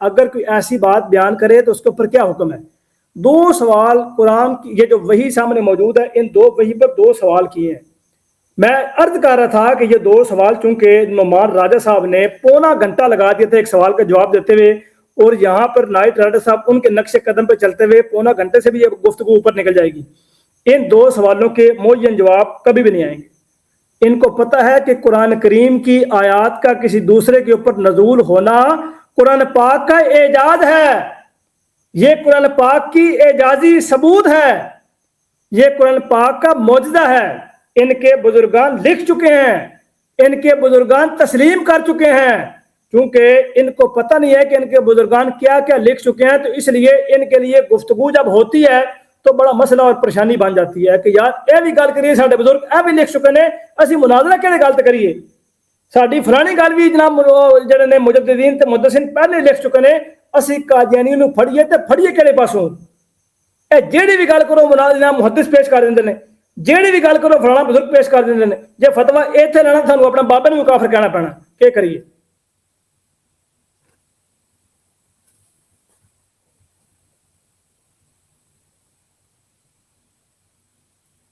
اگر کوئی ایسی بات بیان کرے تو اس کے اوپر کیا حکم ہے؟ 2 سوال قرآن کی، یہ جو وحی سامنے موجود ہے، ان 2 وحی پر 2 سوال کیے ہیں۔ میں عرض کر رہا تھا کہ یہ 2 سوال چونکہ نعمان راجہ صاحب نے پونا گھنٹہ لگا دیا تھا ایک سوال کا جواب دیتے ہوئے، اور یہاں پر نائٹ راجہ صاحب ان کے نقش قدم پہ چلتے ہوئے پونا گھنٹے سے بھی یہ گفتگو اوپر نکل جائے گی۔ ان 2 سوالوں کے معین جواب کبھی بھی نہیں آئیں گے۔ ان کو پتہ ہے کہ قرآن کریم کی آیات کا کسی دوسرے کے اوپر نزول ہونا قرآن پاک کا اعجاز ہے، یہ قرآن پاک کی اعجازی ثبوت ہے، یہ قرآن پاک کا معجزہ ہے۔ ان کے بزرگان لکھ چکے ہیں، ان کے بزرگان تسلیم کر چکے ہیں، کیونکہ ان کو پتہ نہیں ہے کہ ان کے بزرگان کیا کیا لکھ چکے ہیں، تو اس لیے ان کے لیے گفتگو جب ہوتی ہے تو بڑا مسئلہ اور پریشانی بن جاتی ہے کہ یار اے بھی گل کریے، ساڈے بزرگ اے بھی لکھ چکے نے، اسی مناظرہ کہڑے گل تے کریے۔ ਸਾਡੀ ਫਲਾਣੀ ਗੱਲ ਵੀ ਜਨਾਬ ਜਿਹੜੇ ਨੇ ਮੁਜੱਦਦੀਨ ਤੇ ਮੁਹੱਦਿਸੀਨ ਪਹਿਲੇ ਲਿਖ ਚੁੱਕੇ ਨੇ, ਅਸੀਂ ਕਾਦੀਆਨੀ ਨੂੰ ਫੜੀਏ ਤੇ ਫੜੀਏ ਕਿਹੜੇ ਪਾਸੋਂ? ਇਹ ਜਿਹੜੀ ਵੀ ਗੱਲ ਕਰੋ ਮੁਨਾਜ਼ਿਰ ਮੁਹੱਦਿਸ ਪੇਸ਼ ਕਰ ਦਿੰਦੇ ਨੇ, ਜਿਹੜੀ ਵੀ ਗੱਲ ਕਰੋ ਫਲਾਣਾ ਬਜ਼ੁਰਗ ਪੇਸ਼ ਕਰ ਦਿੰਦੇ ਨੇ। ਜੇ ਫਤਵਾ ਇੱਥੇ ਲੈਣਾ ਸਾਨੂੰ ਆਪਣਾ ਬਾਬੇ ਨੂੰ ਵੀ ਕਾਫਰ ਕਹਿਣਾ ਪੈਣਾ, ਕੀ ਕਰੀਏ?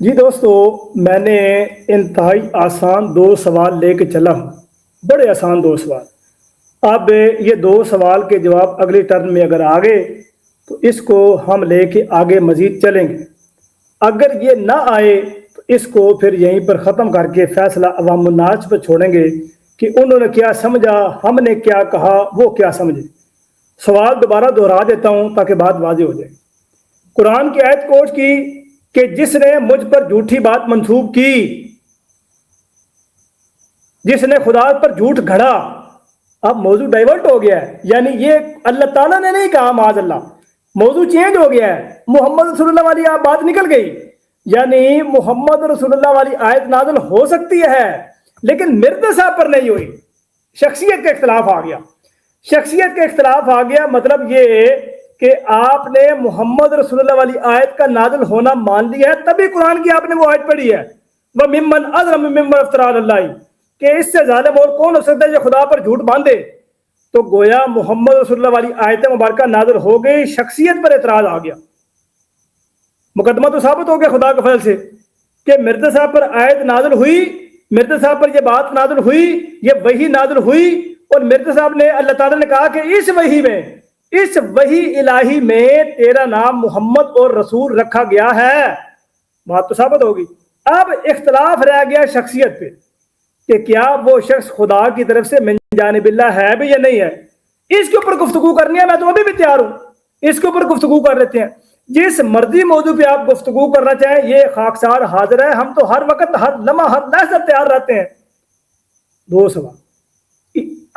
جی دوستو، میں نے انتہائی آسان 2 سوال لے کے چلا ہوں، بڑے آسان 2 سوال۔ اب یہ 2 سوال کے جواب اگلی ٹرن میں اگر آ گئے تو اس کو ہم لے کے آگے مزید چلیں گے، اگر یہ نہ آئے تو اس کو پھر یہیں پر ختم کر کے فیصلہ عوام الناس پہ چھوڑیں گے کہ انہوں نے کیا سمجھا، ہم نے کیا کہا، وہ کیا سمجھے۔ سوال دوبارہ دہرا دیتا ہوں تاکہ بات واضح ہو جائے۔ قرآن کی آیت کوٹ کی کہ جس نے مجھ پر جھوٹی بات منسوب کی، جس نے خدا پر جھوٹ گھڑا، اب موضوع ڈائیورٹ ہو گیا ہے، یعنی یہ اللہ تعالیٰ نے نہیں کہا، معاذ اللہ، موضوع چینج ہو گیا ہے، محمد رسول اللہ والی آپ بات نکل گئی، یعنی محمد رسول اللہ والی آیت نازل ہو سکتی ہے لیکن مرزا صاحب پر نہیں ہوئی، شخصیت کا اختلاف آ گیا، شخصیت کا اختلاف آ گیا، مطلب یہ کہ آپ نے محمد رسول اللہ والی آیت کا نازل ہونا مان لیا ہے، تبھی قرآن کی آپ نے وہ آیت پڑھی ہے، وَمِمَّنْ أَظْلَمُ مِمَّنِ افْتَرَىٰ عَلَى اللَّهِ، کہ اس سے ظالم اور کون ہو سکتا ہے جو خدا پر جھوٹ باندھے۔ تو گویا محمد رسول اللہ والی آیت مبارکہ نازل ہو گئی، شخصیت پر اعتراض آ گیا، مقدمہ تو ثابت ہو گیا خدا کے فضل سے کہ مرزا صاحب پر آیت نازل ہوئی، مرزا صاحب پر یہ بات نازل ہوئی، یہ وحی نازل ہوئی، اور مرزا صاحب نے، اللہ تعالیٰ نے کہا کہ اس وحی میں، اس وحی الہی میں تیرا نام محمد اور رسول رکھا گیا ہے، بات تو ثابت ہوگی۔ اب اختلاف رہ گیا شخصیت پہ کہ کیا وہ شخص خدا کی طرف سے من جانب اللہ ہے بھی یا نہیں ہے، اس کے اوپر گفتگو کرنی ہے، میں تو ابھی بھی تیار ہوں، اس کے اوپر گفتگو کر لیتے ہیں، جس مرضی موضوع پہ آپ گفتگو کرنا چاہیں، یہ خاکسار حاضر ہے، ہم تو ہر وقت، ہر لمحہ، ہر لحظہ تیار رہتے ہیں۔ 2 سوال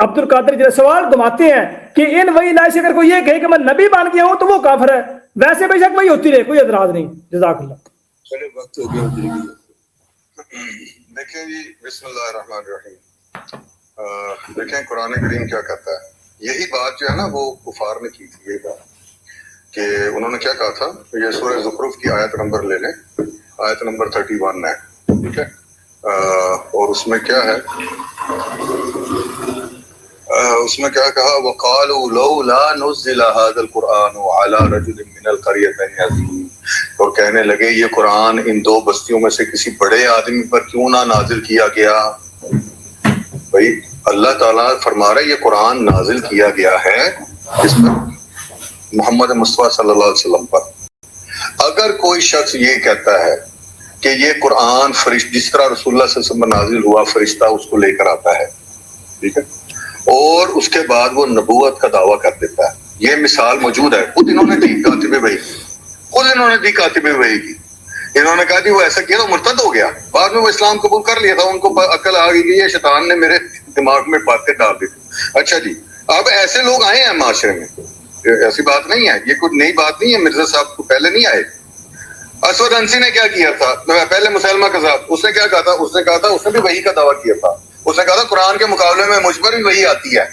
عبد القادر جو سوال گھماتے ہیں کہ ان وہی الہی سے اگر کوئی یہ کہے کہ میں نبی بن گیا ہوں تو وہ کافر ہے، ویسے بے شک وہی ہوتی رہے، کوئی اعتراض نہیں، جزاک اللہ۔ چلے وقت ہو گیا۔ دیکھیں جی، بسم اللہ الرحمن الرحیم۔ دیکھیں قرآن کریم کیا کہتا ہے، یہی بات جو ہے نا وہ کفار نے کی تھی، یہی بات کہ انہوں نے کیا کہا تھا، یہ سورہ زخرف کی آیت نمبر لے لیں، آیت نمبر 31 ہے، ٹھیک ہے، اور اس میں کیا ہے، اس میں کیا کہا، وَقَالُوا لَوْلَا نُزِّلَ هَذَا الْقُرْآنُ عَلَى رَجُلٍ مِّنَ الْقَرْيَتَيْنِ عَظِيمٍ، اور کہنے لگے یہ قرآن ان 2 بستیوں میں سے کسی بڑے آدمی پر کیوں نہ نازل کیا گیا۔ بھائی اللہ تعالیٰ فرما رہا ہے یہ قرآن نازل کیا گیا ہے اس پر، محمد مصطفیٰ صلی اللہ علیہ وسلم پر۔ اگر کوئی شخص یہ کہتا ہے کہ یہ قرآن جس طرح رسول اللہ صلی اللہ علیہ وسلم پر نازل ہوا، فرشتہ اس کو لے کر آتا ہے، ٹھیک ہے، اور اس کے بعد وہ نبوت کا دعویٰ کر دیتا ہے، یہ مثال موجود ہے، خود انہوں نے دی کاتب وحی، خود انہوں نے دی کاتب وحی کی، انہوں نے کہا کہ وہ ایسا کیا تو مرتد ہو گیا، بعد میں وہ اسلام قبول کر لیا تھا، ان کو عقل آ گئی کہ یہ شیطان نے میرے دماغ میں باتیں ڈال دی تھی۔ اچھا جی، اب ایسے لوگ آئے ہیں معاشرے میں، ایسی بات نہیں ہے، یہ کوئی نئی بات نہیں ہے، مرزا صاحب کو پہلے نہیں آئے۔ اسود انسی نے کیا کیا تھا پہلے، مسلمہ کذاب، اس نے کیا کہا تھا، اس نے کہا تھا، اس نے بھی وحی کا دعویٰ کیا تھا، اس نے کہا تھا قرآن کے مقابلے میں مجھ پر بھی وحی آتی ہے،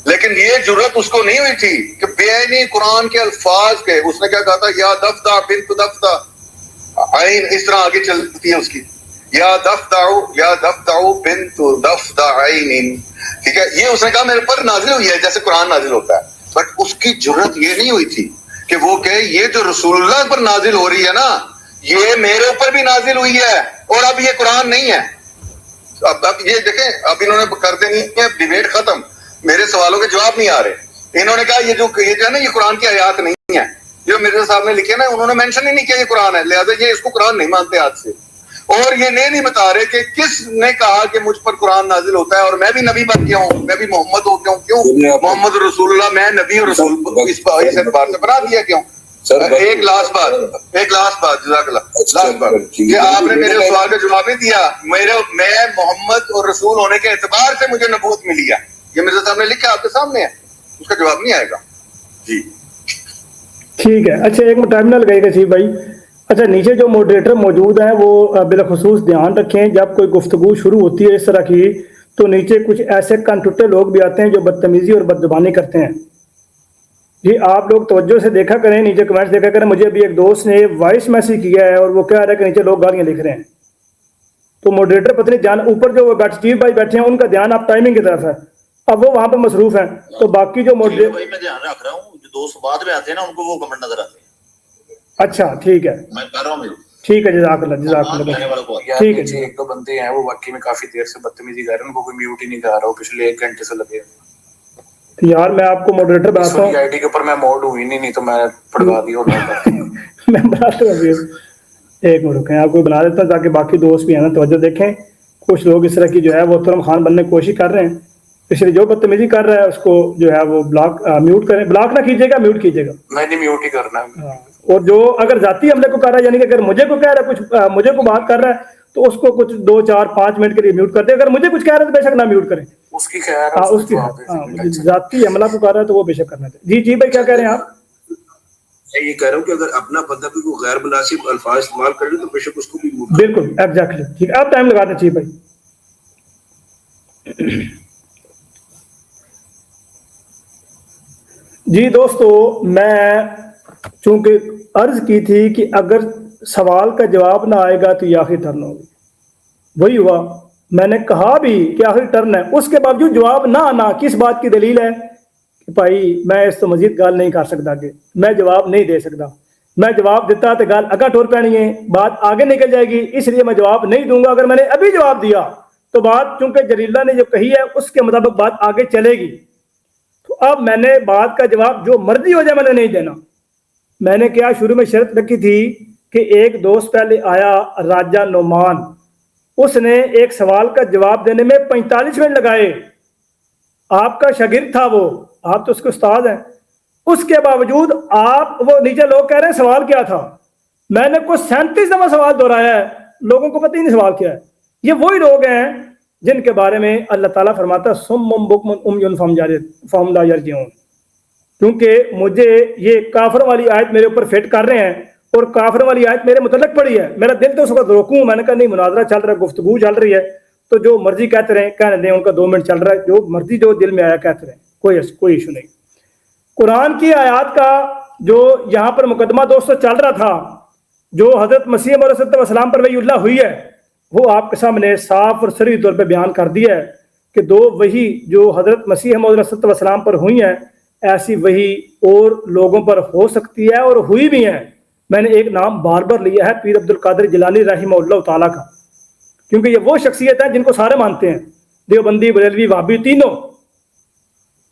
لیکن یہ جرت اس کو نہیں ہوئی تھی کہ بے قرآن کے الفاظ کے، اس نے کیا کہا تھا، یا دفتہ بنت دفتہ عین، اس طرح آگے چلتی ہے اس کی، یا دفتہ بنت دفتہ عین، ٹھیک ہے، یہ اس نے کہا میرے پر نازل ہوئی ہے جیسے قرآن نازل ہوتا ہے، بٹ اس کی جرت یہ نہیں ہوئی تھی کہ وہ کہے یہ جو رسول اللہ پر نازل ہو رہی ہے نا، یہ میرے اوپر بھی نازل ہوئی ہے اور اب یہ قرآن نہیں ہے۔ اب یہ دیکھیں، اب انہوں نے کر دینی ہے ڈیبیٹ ختم، میرے سوالوں کے جواب نہیں آ رہے، انہوں نے کہا یہ جو ہے نا یہ قرآن کی آیات نہیں ہے، جو مرزا صاحب نے لکھے نا انہوں نے مینشن ہی نہیں کیا یہ قرآن ہے، لہٰذا یہ اس کو قرآن نہیں مانتے آج سے، اور یہ نہیں بتا رہے کہ کس نے کہا کہ مجھ پر قرآن نازل ہوتا ہے اور میں بھی نبی بن گیا ہوں، میں بھی محمد ہو گیا ہوں، کیوں محمد رسول اللہ، میں نبی اور رسول اس اعتبار سے بنا دیا کیوں؟ ایک لاسٹ بات جزاک اللہ، لاسٹ بات کہ آپ نے میرے سوال کا جواب نہیں دیا، میں محمد اور رسول ہونے کے اعتبار سے مجھے نبوت ملی ہے، یہ مرزا صاحب نے لکھا آپ کے سامنے ہے، اس کا جواب نہیں آئے گا جی۔ ٹھیک ہے، اچھا ایک ٹائم نہ لگائے گا چیف بھائی، اچھا نیچے جو موڈریٹر موجود ہیں وہ بالخصوص دھیان رکھیں، جب کوئی گفتگو شروع ہوتی ہے اس طرح کی تو نیچے کچھ ایسے کنٹوٹے لوگ بھی آتے ہیں جو بدتمیزی اور بدزبانی کرتے ہیں، جی آپ لوگ توجہ سے دیکھا کریں، نیچے کمنٹس دیکھا کریں، مجھے ابھی ایک دوست نے وائس میسیج کیا ہے اور وہ کہہ رہا ہے کہ نیچے لوگ گالیاں لکھ رہے ہیں، تو موڈریٹر پتہ نہیں جان اوپر جو چیف بھائی بیٹھے ہیں ان کا دھیان آپ ٹائمنگ کی طرف ہے، اب وہ وہاں پہ مصروف ہیں، تو باقی جو موڈریٹر میں دھیان رکھ رہا ہوں، جو دوست بعد میں آتے ہیں نا ان کو وہ کمنٹ نظر آتے ہیں۔ اچھا ٹھیک ہے، میں کر رہا ہوں ٹھیک ہے جزاک اللہ ٹھیک ہے جی. ایک دو بندے ہیں وہ واقعی میں کافی دیر سے بدتمیزی کر رہے ہیں, ان کو کوئی میوٹ ہی نہیں کر رہا, پچھلے 1 گھنٹے سے لگے. یار میں آپ کو ماڈریٹر بناتا ہوں, آئی ڈی کے اوپر میں موڈ ہوئی نہیں تو میں پڑھوا دی ہوتا. میں بناتا ہوں ابھی, ایک منٹ رکیں, آپ کو بنا دیتا ہوں تاکہ باقی دوست بھی ہیں نا توجہ دیکھیں. کچھ لوگ اس طرح کی جو ہے وہ محترم خان بننے کی کوشش کر رہے ہیں, اس لیے جو بدتمیزی کر رہا ہے اس کو جو ہے وہ بلاک میوٹ کریں. بلاک نہ کیجیے گا, میوٹ کیجیے گا. میں نہیں میوٹ ہی کرنا. اور جو اگر ذاتی حملے کو کر رہا ہے, یعنی کہ اگر مجھے کو کہہ رہا ہے, کچھ مجھے کو بات کر رہا ہے, تو اس کو کچھ 2 4 5 منٹ کے لیے میوٹ کر دیں. اگر مجھے کچھ کہہ رہا ہے تو بے شک نہ میوٹ کریں. اس کی خیر ہاں اس کی ذاتی حملہ کو کر رہا ہے تو وہ بے شک کرنا چاہیے. جی بھائی کیا کہہ رہے ہیں آپ؟ میں یہ کہہ رہا ہوں کہ اگر اپنا بندہ کوئی غیر مناسب الفاظ استعمال کرے تو بے شک اس کو بھی بالکل ایگزیکٹلی ٹھیک ہے. آپ ٹائم لگا دیں. چاہیے بھائی. جی دوستو, میں چونکہ عرض کی تھی کہ اگر سوال کا جواب نہ آئے گا تو یہ آخری ٹرن ہوگی, وہی ہوا. میں نے کہا بھی کہ آخری ٹرن ہے, اس کے باوجود جواب نہ آنا کس بات کی دلیل ہے کہ بھائی میں اس سے مزید گال نہیں کر سکتا, کہ میں جواب نہیں دے سکتا. میں جواب دیتا تو گال اگا ٹور پینی ہے, بات آگے نکل جائے گی, اس لیے میں جواب نہیں دوں گا. اگر میں نے ابھی جواب دیا تو بات چونکہ جلیلہ نے جو کہی ہے اس کے مطابق بات آگے چلے گی. تو اب میں نے بات کا جواب جو مرضی ہو جائے میں نے نہیں دینا. میں نے کیا شروع میں شرط رکھی تھی کہ ایک دوست پہلے آیا راجہ نعمان, اس نے ایک سوال کا جواب دینے میں 45 منٹ لگائے. آپ کا شاگرد تھا وہ, آپ تو اس کے استاد ہیں. اس کے باوجود آپ, وہ نیچے لوگ کہہ رہے ہیں سوال کیا تھا, میں نے کوئی 37 دفعہ سوال دہرایا ہے, لوگوں کو پتہ ہی نہیں سوال کیا ہے. یہ وہی لوگ ہیں جن کے بارے میں اللہ تعالیٰ فرماتا ہے سم بکم عمی فہم لا یرجعون. کیونکہ مجھے یہ کافر والی آیت میرے اوپر فٹ کر رہے ہیں اور کافر والی آیت میرے متعلق پڑی ہے. میرا دل تو اس وقت روکوں, میں نے کہا نہیں مناظرہ چل رہا ہے, گفتگو چل رہی ہے, تو جو مرضی کہتے رہیں, کہنے دیں, ان کا 2 منٹ چل رہا ہے, جو مرضی جو دل میں آیا کہتے رہیں, کوئی ایشو نہیں. قرآن کی آیات کا جو یہاں پر مقدمہ دوستو چل رہا تھا, جو حضرت مسیح علیہ السلام پر وحی اللہ ہوئی ہے, وہ آپ کے سامنے صاف اور صریح طور پہ بیان کر دیا ہے کہ 2 وحی جو حضرت مسیح علیہ السلام پر ہوئی ہیں, ایسی وحی اور لوگوں پر ہو سکتی ہے اور ہوئی بھی ہیں. میں نے ایک نام بار بار لیا ہے پیر عبد القادر جیلانی رحمہ اللہ تعالیٰ کا, کیونکہ یہ وہ شخصیت ہے جن کو سارے مانتے ہیں, دیوبندی, بریلوی, وہابی, تینوں.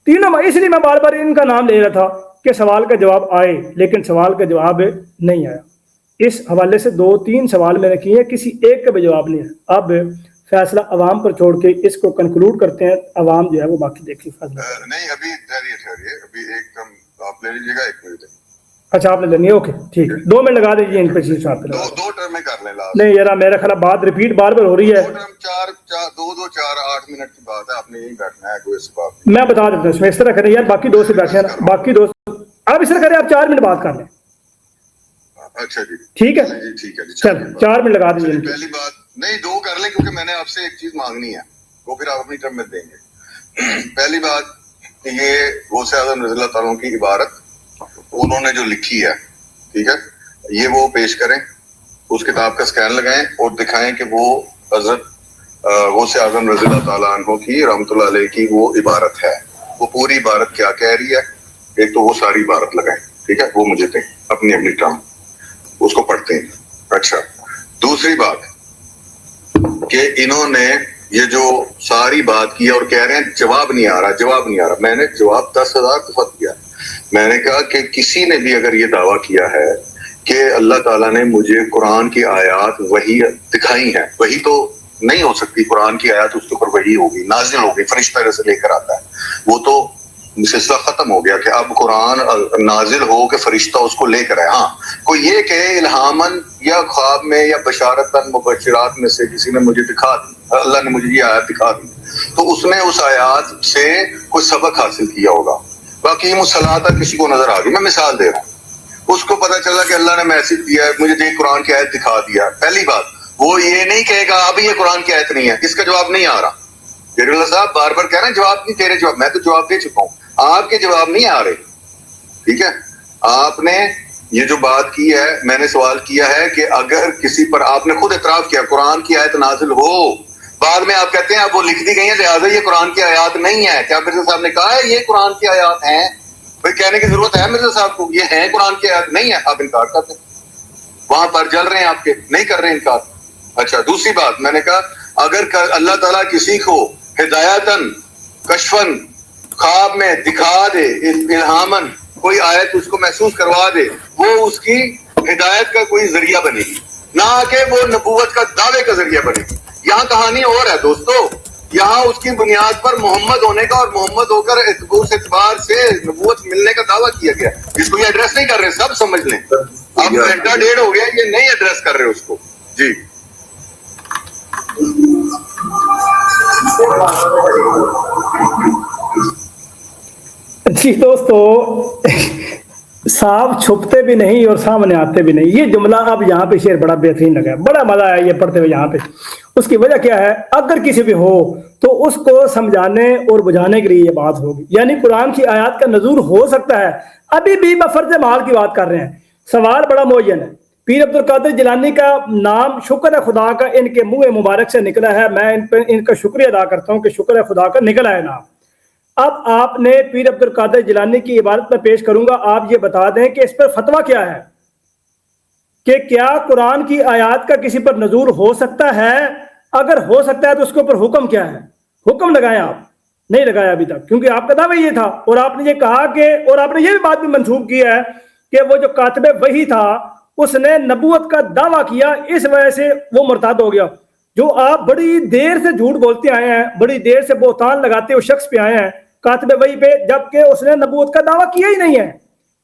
اس لیے میں بار بار ان کا نام لے رہا تھا کہ سوال کا جواب آئے, لیکن سوال کا جواب نہیں آیا. اس حوالے سے 2 3 سوال میں نے کیے ہیں, کسی ایک کا بھی جواب نہیں ہے. اب فیصلہ عوام پر چھوڑ کے اس کو کنکلوڈ کرتے ہیں, عوام جو ہے وہ باقی دیکھیے فیصلہ. نہیں ابھی ابھی ایک دم آپ لے لیجیے گا, 1 منٹ. اچھا آپ نے لینی ہے, اوکے ٹھیک ہے, 2 منٹ لگا دیجیے ان پہ. چیز آپ 2 ٹرم میں کر لیں لاسٹ. نہیں یار میرا خیال بات ریپیٹ بار بار ہو رہی ہے. 2 ٹرم 4 8 منٹ کی بات ہے, آپ نے یہی بیٹھنا ہے, کوئی اس بات میں بتا دیتا ہوں, اس طرح کریں یار, باقی دوست بیٹھے ہیں نا, باقی دوست آپ اس طرح کریں, آپ 4 منٹ بات کر لیں. اچھا جی ٹھیک ہے, جی ٹھیک ہے جی, چل 4 منٹ لگا دیجیے. پہلی بات نہیں 2 کر لیں, کیونکہ میں نے آپ سے ایک چیز مانگنی ہے, وہ پھر آپ اپنی ٹرم میں دیں گے. پہلی بات کہ یہ غوث اعظم رضی اللہ تعالیٰ کی عبارت انہوں نے جو لکھی ہے, ٹھیک ہے, یہ وہ پیش کریں, اس کتاب کا سکین لگائیں اور دکھائیں کہ وہ حضرت غوث اعظم رضی اللہ تعالیٰ عنہ کی رحمۃ اللہ علیہ کی وہ عبارت ہے. وہ پوری عبارت کیا کہہ رہی ہے, ایک تو وہ ساری عبارت لگائیں, ٹھیک ہے, وہ مجھے دیں اپنی ٹرم, اس کو پڑھتے ہیں. اچھا, دوسری بات کہ انہوں نے یہ جو ساری بات کی اور کہہ رہے ہیں جواب نہیں آ رہا. میں نے جواب 10,000 دفعہ دیا. میں نے کہا کہ کسی نے بھی اگر یہ دعویٰ کیا ہے کہ اللہ تعالیٰ نے مجھے قرآن کی آیات وحی دکھائی ہیں, وحی تو نہیں ہو سکتی, قرآن کی آیات اس کے اوپر وحی ہوگی, نازل ہوگی, فرشتہ سے لے کر آتا ہے, وہ تو سلسلہ ختم ہو گیا کہ اب قرآن نازل ہو کہ فرشتہ اس کو لے کر آئے. ہاں کوئی یہ کہ الہامن یا خواب میں یا بشارتن مبشرات میں سے کسی نے مجھے دکھا دی, اللہ نے مجھے یہ آیات دکھا دی, تو اس نے اس آیات سے کوئی سبق حاصل کیا ہوگا. باقی مصلاحات کسی کو نظر آ گئی, میں مثال دے رہا ہوں, اس کو پتا چلا کہ اللہ نے میسج دیا ہے, مجھے دیکھ قرآن کی آیت دکھا دیا. پہلی بات وہ یہ نہیں کہے گا اب یہ قرآن کی آیت نہیں ہے, اس کا جواب نہیں آ رہا. جلیل اللہ صاحب بار بار کہہ رہے ہیں جواب نہیں, تیرے جواب, میں تو جواب دے چکا ہوں, آپ کے جواب نہیں آ رہے. ٹھیک ہے, آپ نے یہ جو بات کی ہے, میں نے سوال کیا ہے کہ اگر کسی پر, آپ نے خود اعتراف کیا قرآن کی آیت نازل ہو, بعد میں آپ کہتے ہیں اب وہ لکھ دی گئی ہیں لہٰذا یہ قرآن کی آیات نہیں ہے. کیا مرزا صاحب نے کہا ہے یہ قرآن کی آیات ہیں؟ بھائی کہنے کی ضرورت ہے مرزا صاحب کو, یہ ہیں قرآن کی آیات نہیں ہے, آپ انکار کرتے ہیں. وہاں پر جل رہے ہیں آپ کے, نہیں کر رہے انکار. اچھا دوسری بات میں نے کہا اگر اللہ تعالیٰ کسی کو ہدایتاً کشفن خواب میں دکھا دے, الہامن کوئی آیت اس کو محسوس کروا دے, وہ اس کی ہدایت کا کوئی ذریعہ بنے گی, نہ کہ وہ نبوت کا دعوے کا ذریعہ بنے گی. یہاں کہانی اور ہے دوستو, یہاں اس کی بنیاد پر محمد ہونے کا اور محمد ہو کر اس اعتبار سے نبوت ملنے کا دعویٰ کیا گیا, جس کو یہ ایڈریس نہیں کر رہے, سب سمجھ لیں. اب گھنٹہ ڈیڑھ ہو گیا یہ نہیں ایڈریس کر رہے اس کو. جی جی دوستو, صاحب چھپتے بھی نہیں اور سامنے آتے بھی نہیں. یہ جملہ اب یہاں پہ شعر بڑا بہترین لگا ہے, بڑا مزہ آیا یہ پڑھتے ہوئے یہاں پہ. اس کی وجہ کیا ہے, اگر کسی بھی ہو تو اس کو سمجھانے اور بجھانے کے لیے یہ بات ہوگی. یعنی قرآن کی آیات کا نزول ہو سکتا ہے. ابھی بھی بفرض محال کی بات کر رہے ہیں. سوال بڑا معین ہے. پیر عبد القادر جیلانی کا نام شکر ہے خدا کا ان کے منہ مبارک سے نکلا ہے. میں ان کا شکریہ ادا کرتا ہوں کہ شکر ہے خدا کا نکلا ہے نام. اب آپ نے پیر عبد القادر جیلانی کی عبارت میں پیش کروں گا, آپ یہ بتا دیں کہ اس پر فتویٰ کیا ہے, کہ کیا قرآن کی آیات کا کسی پر نزول ہو سکتا ہے؟ اگر ہو سکتا ہے تو اس کے اوپر حکم کیا ہے؟ حکم لگائیں. آپ نہیں لگایا ابھی تک, کیونکہ آپ کا دعویٰ یہ تھا, اور آپ نے یہ کہا کہ, اور آپ نے یہ بھی بات بھی منسوخ کی ہے کہ وہ جو کاتب وحی تھا اس نے نبوت کا دعویٰ کیا, اس وجہ سے وہ مرتد ہو گیا. جو آپ بڑی دیر سے جھوٹ بولتے آئے ہیں, بڑی دیر سے بہتان لگاتے اس شخص پہ آئے ہیں, کاتب وحی پہ, جبکہ اس نے نبوت کا دعویٰ کیا ہی نہیں ہے,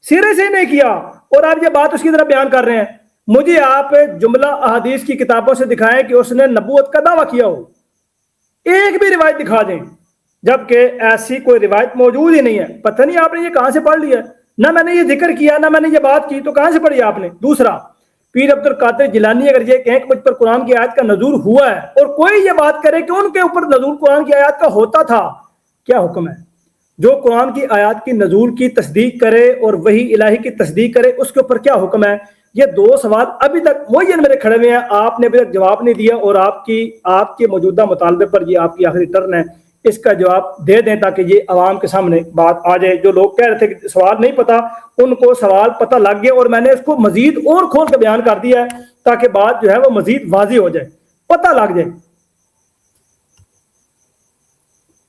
سرے سے نہیں کیا, اور آپ یہ بات اس کی طرح بیان کر رہے ہیں. مجھے آپ جملہ احادیث کی کتابوں سے دکھائیں کہ اس نے نبوت کا دعویٰ کیا ہو, ایک بھی روایت دکھا دیں, جبکہ ایسی کوئی روایت موجود ہی نہیں ہے. پتہ نہیں آپ نے یہ کہاں سے پڑھ لیا, نہ میں نے یہ ذکر کیا, نہ میں نے یہ بات کی, تو کہاں سے پڑھی آپ نے؟ دوسرا, پیر عبد القادر جیلانی اگر یہ کہیں کہ مجھ پر قرآن کی آیت کا نزول ہوا ہے, اور کوئی یہ بات کرے کہ ان کے اوپر نزول قرآن کی آیات کا ہوتا تھا, کیا حکم ہے؟ جو قرآن کی آیات کی نزول کی تصدیق کرے اور وحی الہی کی تصدیق کرے, اس کے اوپر کیا حکم ہے؟ یہ دو سوال ابھی تک معین میرے کھڑے ہوئے ہیں, آپ نے ابھی تک جواب نہیں دیا, اور آپ کے موجودہ مطالبے پر یہ آپ کی آخری ٹرن ہے, اس کا جواب دے دیں تاکہ یہ عوام کے سامنے بات آ جائے. جو لوگ کہہ رہے تھے کہ سوال نہیں پتا, ان کو سوال پتہ لگ گیا, اور میں نے اس کو مزید اور کھول کے بیان کر دیا ہے تاکہ بات جو ہے وہ مزید واضح ہو جائے, پتہ لگ جائے.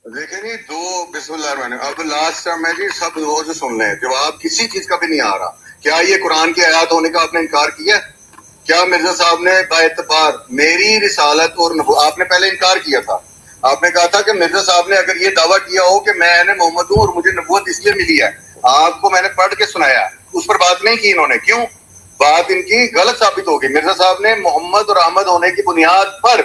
دیکھیں جی, دو بسم اللہ الرحمن الرحیم. اب لاسٹ ٹائم میں جی سب وہ جو سن لیں, جواب کسی چیز کا بھی نہیں آ رہا. کیا یہ قرآن کی آیات ہونے کا آپ نے انکار کیا؟ کیا مرزا صاحب نے باعتبار میری رسالت اور آپ نے پہلے انکار کیا تھا, آپ نے کہا تھا کہ مرزا صاحب نے اگر یہ دعویٰ کیا ہو کہ میں نے محمد ہوں اور مجھے نبوت اس لیے ملی ہے, آپ کو میں نے پڑھ کے سنایا, اس پر بات نہیں کی انہوں نے. کیوں؟ بات ان کی غلط ثابت ہوگی. مرزا صاحب نے محمد اور احمد ہونے کی بنیاد پر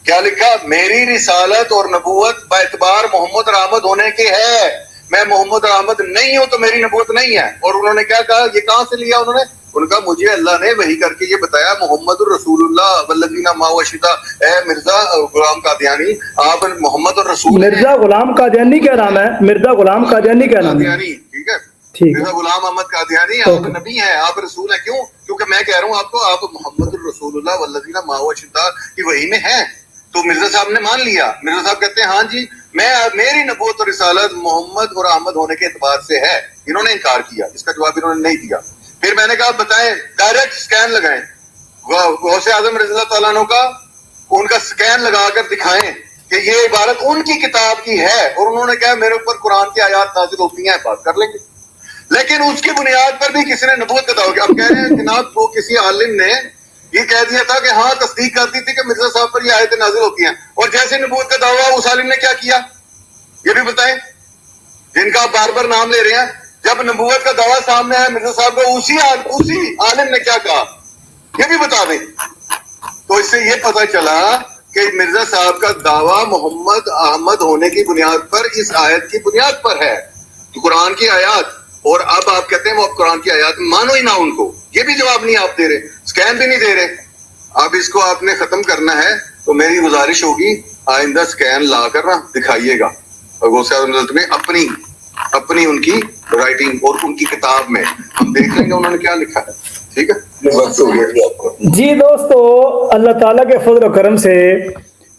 کیا لکھا؟ میری رسالت اور نبوت باعتبار محمد اور احمد ہونے کے ہے, میں محمد اور احمد نہیں ہوں تو میری نبوت نہیں ہے. اور انہوں نے کیا کہا, یہ کہاں سے لیا انہوں نے؟ ان کا مجھے اللہ نے وحی کر کے یہ بتایا, محمد الرسول اللہ والذین معه اشداء. اے مرزا غلام قادیانی, آپ محمد الرسول, مرزا غلام قادیانی کیا نام ہے؟ مرزا غلام قادیانی کیا نام ہے؟ ٹھیک ہے, مرزا غلام احمد قادیانی, آپ نبی ہیں, آپ رسول ہیں. کیوں؟ کیونکہ میں کہہ رہا ہوں آپ کو, آپ محمد الرسول اللہ والذین معه اشداء کی وحی میں ہیں. تو مرزا صاحب نے مان لیا. مرزا صاحب کہتے ہیں ہاں جی میری نبوت اور رسالت محمد اور احمد ہونے کے اعتبار سے ہے. انہوں نے انکار کیا, اس کا جواب انہوں نے نہیں دیا. پھر میں نے کہا بتائیں, ڈائریکٹ سکین لگائیں غوث اعظم رضی اللہ تعالیٰ عنہ کا, ان کا سکین لگا کر دکھائیں کہ یہ عبارت ان کی کتاب کی ہے, اور انہوں نے کہا میرے اوپر قرآن کی آیات نازل ہوتی ہیں, بات کر لیں گے. لیکن اس کی بنیاد پر بھی کسی نے نبوت کا دعویٰ کیا. اب کہہ رہے ہیں جناب وہ کسی عالم نے یہ کہہ دیا تھا کہ ہاں تصدیق کرتی تھی کہ مرزا صاحب پر یہ آیتیں نازل ہوتی ہیں, اور جیسے نبوت کا دعویٰ اس عالم نے کیا کیا یہ بھی بتائیں, جن کا آپ بار بار نام لے رہے ہیں. جب نبوت کا دعویٰ سامنے آیا مرزا صاحب کو, اسی عالم نے کیا کہا یہ بھی بتا دیں. تو اس سے یہ پتہ چلا کہ مرزا صاحب کا دعویٰ محمد احمد ہونے کی بنیاد پر, اس آیت کی بنیاد پر ہے, تو قرآن کی آیات. اور اب آپ کہتے ہیں وہ اب قرآن کی آیات مانو ہی نہ ان کو, یہ بھی جواب نہیں آپ دے رہے, سکین بھی نہیں دے رہے. اب اس کو آپ نے ختم کرنا ہے تو میری گزارش ہوگی آئندہ سکین لا کر نہ دکھائیے گا, اور غوث اعظم میں اپنی ان کی رائٹنگ اور ان کی کتاب میں ہم دیکھ لیں گے انہوں نے کیا لکھا ہے. ٹھیک ہے, وقت ہو گیا جی دوستو, اللہ تعالیٰ کے فضل و کرم سے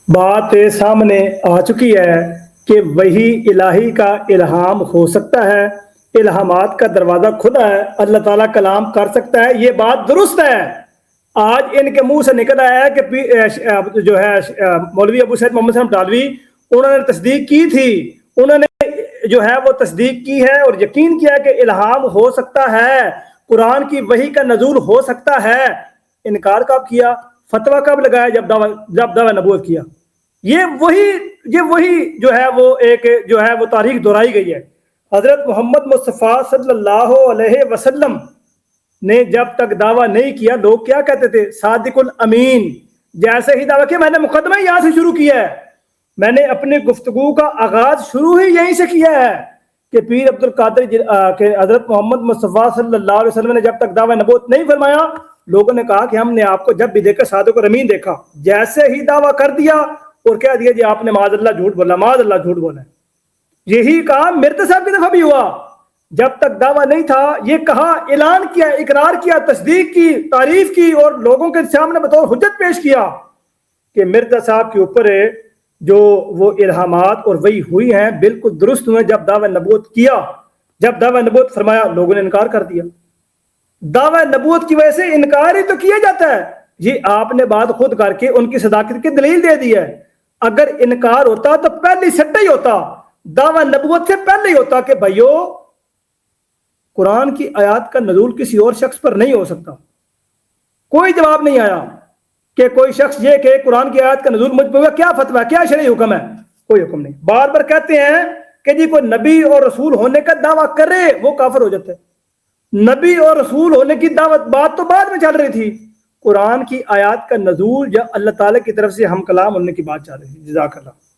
بات سامنے آ چکی ہے کہ وحی الہی کا الہام ہو سکتا ہے, الہامات کا دروازہ کھلا ہے, اللہ تعالیٰ کلام کر سکتا ہے. یہ بات درست ہے, آج ان کے منہ سے نکل آیا ہے کہ جو ہے مولوی ابو سعید محمد صاحب ڈالوی انہوں نے تصدیق کی تھی، انہوں نے جو ہے وہ تصدیق کی ہے اور یقین کیا کہ الہام ہو سکتا ہے، قرآن کی وحی کا نزول ہو سکتا ہے۔ انکار کب کیا؟ فتویٰ کب لگایا؟ جب دعوی نبوت کیا۔ یہ وہی جو ہے وہ ایک جو ہے وہ تاریخ دہرائی گئی ہے۔ حضرت محمد مصطفیٰ صلی اللہ علیہ وسلم نے جب تک دعویٰ نہیں کیا، لوگ کیا کہتے تھے؟ صادق الامین۔ جیسے ہی دعویٰ کیا، میں نے مقدمہ یہاں سے شروع کیا ہے، میں نے اپنی گفتگو کا آغاز شروع ہی یہیں سے کیا ہے کہ پیر عبد القادر کہ حضرت محمد مصطفیٰ صلی اللہ علیہ وسلم نے جب تک دعویٰ نبوت نہیں فرمایا، لوگوں نے کہا کہ ہم نے آپ کو جب بھی دیکھا صادق الامین دیکھا۔ جیسے ہی دعویٰ کر دیا اور کہہ دیا جی آپ نے معاذ اللہ جھوٹ بولا، معاذ اللہ جھوٹ بولا۔ یہی کہا مرزا صاحب کی دفعہ بھی ہوا، جب تک دعویٰ نہیں تھا یہ کہا، اعلان کیا، اقرار کیا، تصدیق کی، تعریف کی اور لوگوں کے سامنے بطور حجت پیش کیا کہ مرزا صاحب کے اوپر جو وہ الہامات اور وہی ہوئی ہیں بالکل درست ہوئے۔ جب دعویٰ نبوت کیا، جب دعویٰ نبوت فرمایا، لوگوں نے انکار کر دیا۔ دعویٰ نبوت کی وجہ سے انکار ہی تو کیا جاتا ہے۔ یہ آپ نے بات خود کر کے ان کی صداقت کی دلیل دے دی ہے۔ اگر انکار ہوتا تو پہلے سٹا ہی ہوتا، دعویٰ نبوت سے پہلے ہی ہوتا کہ بھائیو قرآن کی آیات کا نزول کسی اور شخص پر نہیں ہو سکتا۔ کوئی جواب نہیں آیا کہ کوئی شخص یہ کہ قرآن کی آیات کا نزول مجھ پہ ہوا، کیا فتویٰ، کیا شرعی حکم ہے؟ کوئی حکم نہیں۔ بار بار کہتے ہیں کہ جی کوئی نبی اور رسول ہونے کا دعویٰ کرے وہ کافر ہو جاتا ہے۔ نبی اور رسول ہونے کی دعوت بات تو بعد میں چل رہی تھی، قرآن کی آیات کا نزول یا اللہ تعالیٰ کی طرف سے ہم کلام ہونے کی بات چل رہی تھی۔ جزاک اللہ۔